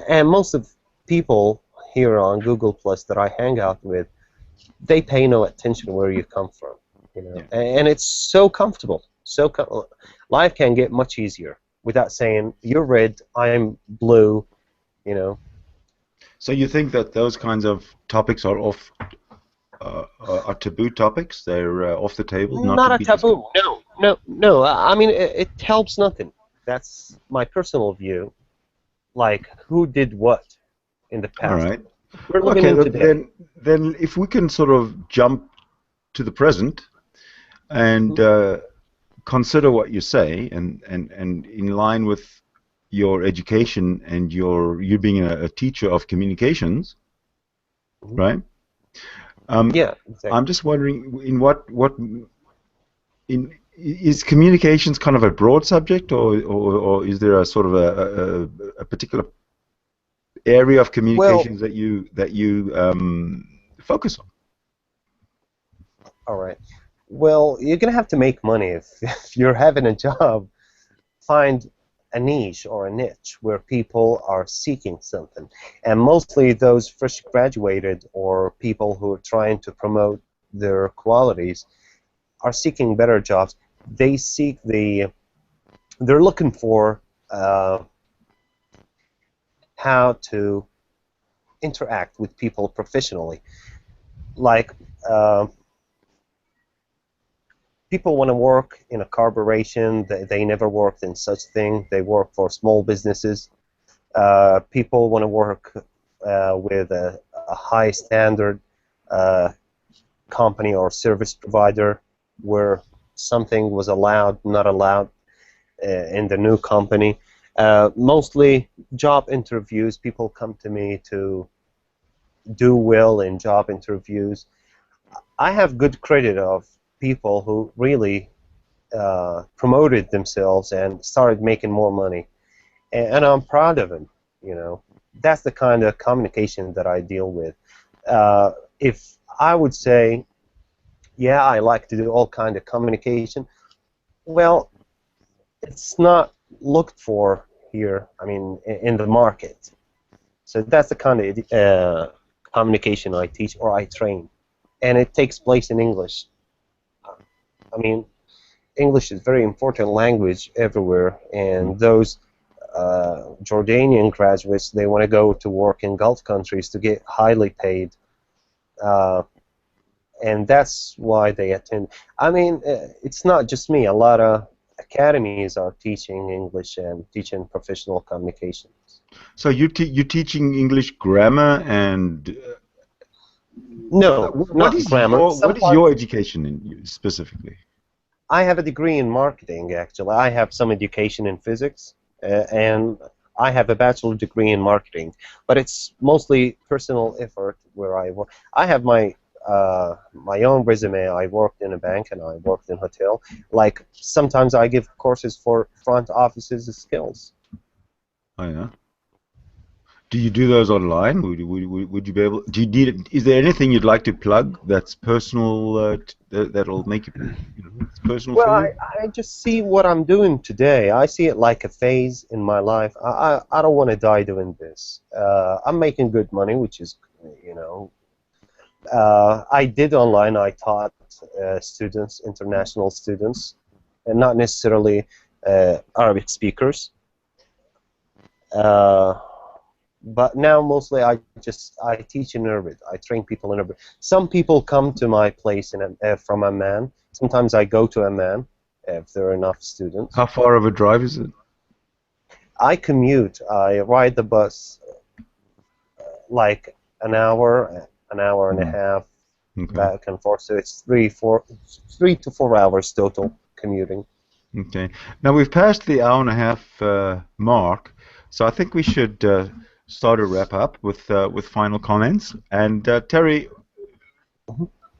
and most of people here on Google Plus that I hang out with, they pay no attention where you come from, and it's so comfortable. Life can get much easier without saying you're red, I'm blue, So you think that those kinds of topics are are taboo topics? They're off the table, not Not to a be discussed. taboo. No, no, no. I mean, it helps nothing. That's my personal view. Like, who did what in the All past? right. We're living Okay. in Look, today. then if we can sort of jump to the present and consider what you say, and in line with your education and you being a teacher of communications, Mhm. right? Yeah, exactly. I'm just wondering, in what in is communications kind of a broad subject, or is there a sort of a particular area of Well, communications that you focus on? all right. Well, you're gonna have to make money if you're having a job. Find a niche or a niche where people are seeking something, and mostly those fresh graduated or people who are trying to promote their qualities are seeking better jobs. They seek they're looking for how to interact with people professionally. Like, uh, people want to work in a corporation. They never worked in such thing. They work for small businesses. People want to work with a high standard uh, company or service provider where something was allowed, not allowed in the new company. Mostly job interviews. People come to me to do well in job interviews. I have good credit of people who really promoted themselves and started making more money, and I'm proud of them. You know, that's the kind of communication that I deal with. If I would say, yeah, I like to do all kind of communication, well, it's not looked for here. I mean, in the market. So that's the kind of communication I teach or I train, and it takes place in English. I mean, English is a very important language everywhere, and those Jordanian graduates, they want to go to work in Gulf countries to get highly paid, uh, and that's why they attend. I mean, it's not just me. A lot of academies are teaching English and teaching professional communications. So you're teaching English grammar and No, not grammar. what Some is your parts. education in specifically? I have a degree in marketing, actually. I have some education in physics, and I have a bachelor degree in marketing. But it's mostly personal effort where I work. I have my own resume. I worked in a bank and I worked in a hotel. Like, sometimes I give courses for front offices skills. Oh yeah. Do you do those online? Would you be able? Do you need? Is there anything you'd like to plug that's personal? That'll make it's personal Well, for you. I just see what I'm doing today. I see it like a phase in my life. I don't want to die doing this. I'm making good money, which is, you know, I did online. I taught students, international students, and not necessarily Arabic speakers. Uh, but now mostly I teach in Arabic. I train people in Arabic. Some people come to my place from Amman. Sometimes I go to Amman if there are enough students. How far of a drive is it? I commute. I ride the bus like an hour and a half Okay. back and forth. So it's 3 to 4 hours total commuting. Okay. Now we've passed the hour and a half mark, so I think we should start a wrap up with final comments. And Terry,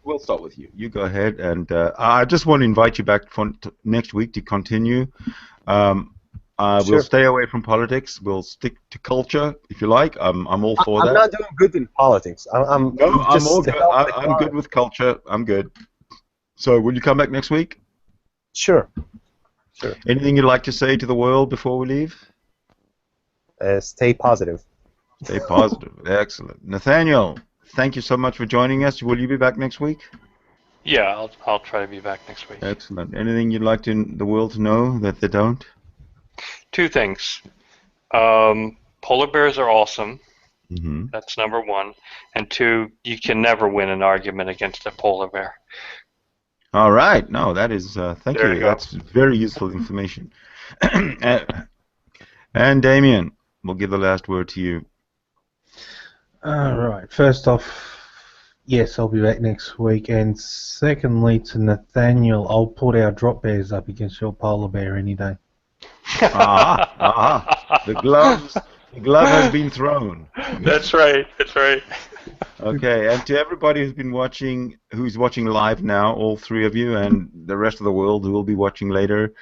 we'll start with you. You go ahead, and I just want to invite you back for next week to continue. We'll Sure. stay away from politics. We'll stick to culture, if you like. I'm all for I'm that. not doing good in politics. I'm No, I'm just all good. help the I'm good with culture. I'm good. So, will you come back next week? Sure. Sure. Anything you'd like to say to the world before we leave? Stay positive. Stay positive. Excellent. Nathaniel, thank you so much for joining us. Will you be back next week? Yeah, I'll try to be back next week. Excellent. Anything you'd like the world to know that they don't? Two things. Polar bears are awesome. Mm-hmm. That's number one. And two, you can never win an argument against a polar bear. All right. No, that is, thank There you. you go. That's very useful information. And Damien, we'll give the last word to you. All right. First off, yes, I'll be back next week. And secondly, to Nathaniel, I'll put our drop bears up against your polar bear any day. The glove has been thrown. That's right. That's right. Okay, and to everybody who's watching live now, all three of you, and the rest of the world who will be watching later,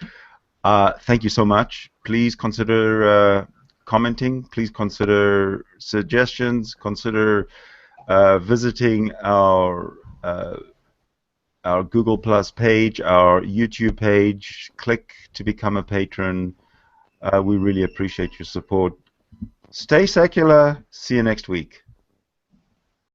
thank you so much. Please consider commenting. Please consider suggestions. Consider visiting our Google Plus page, our YouTube page. Click to become a patron. We really appreciate your support. Stay secular. See you next week.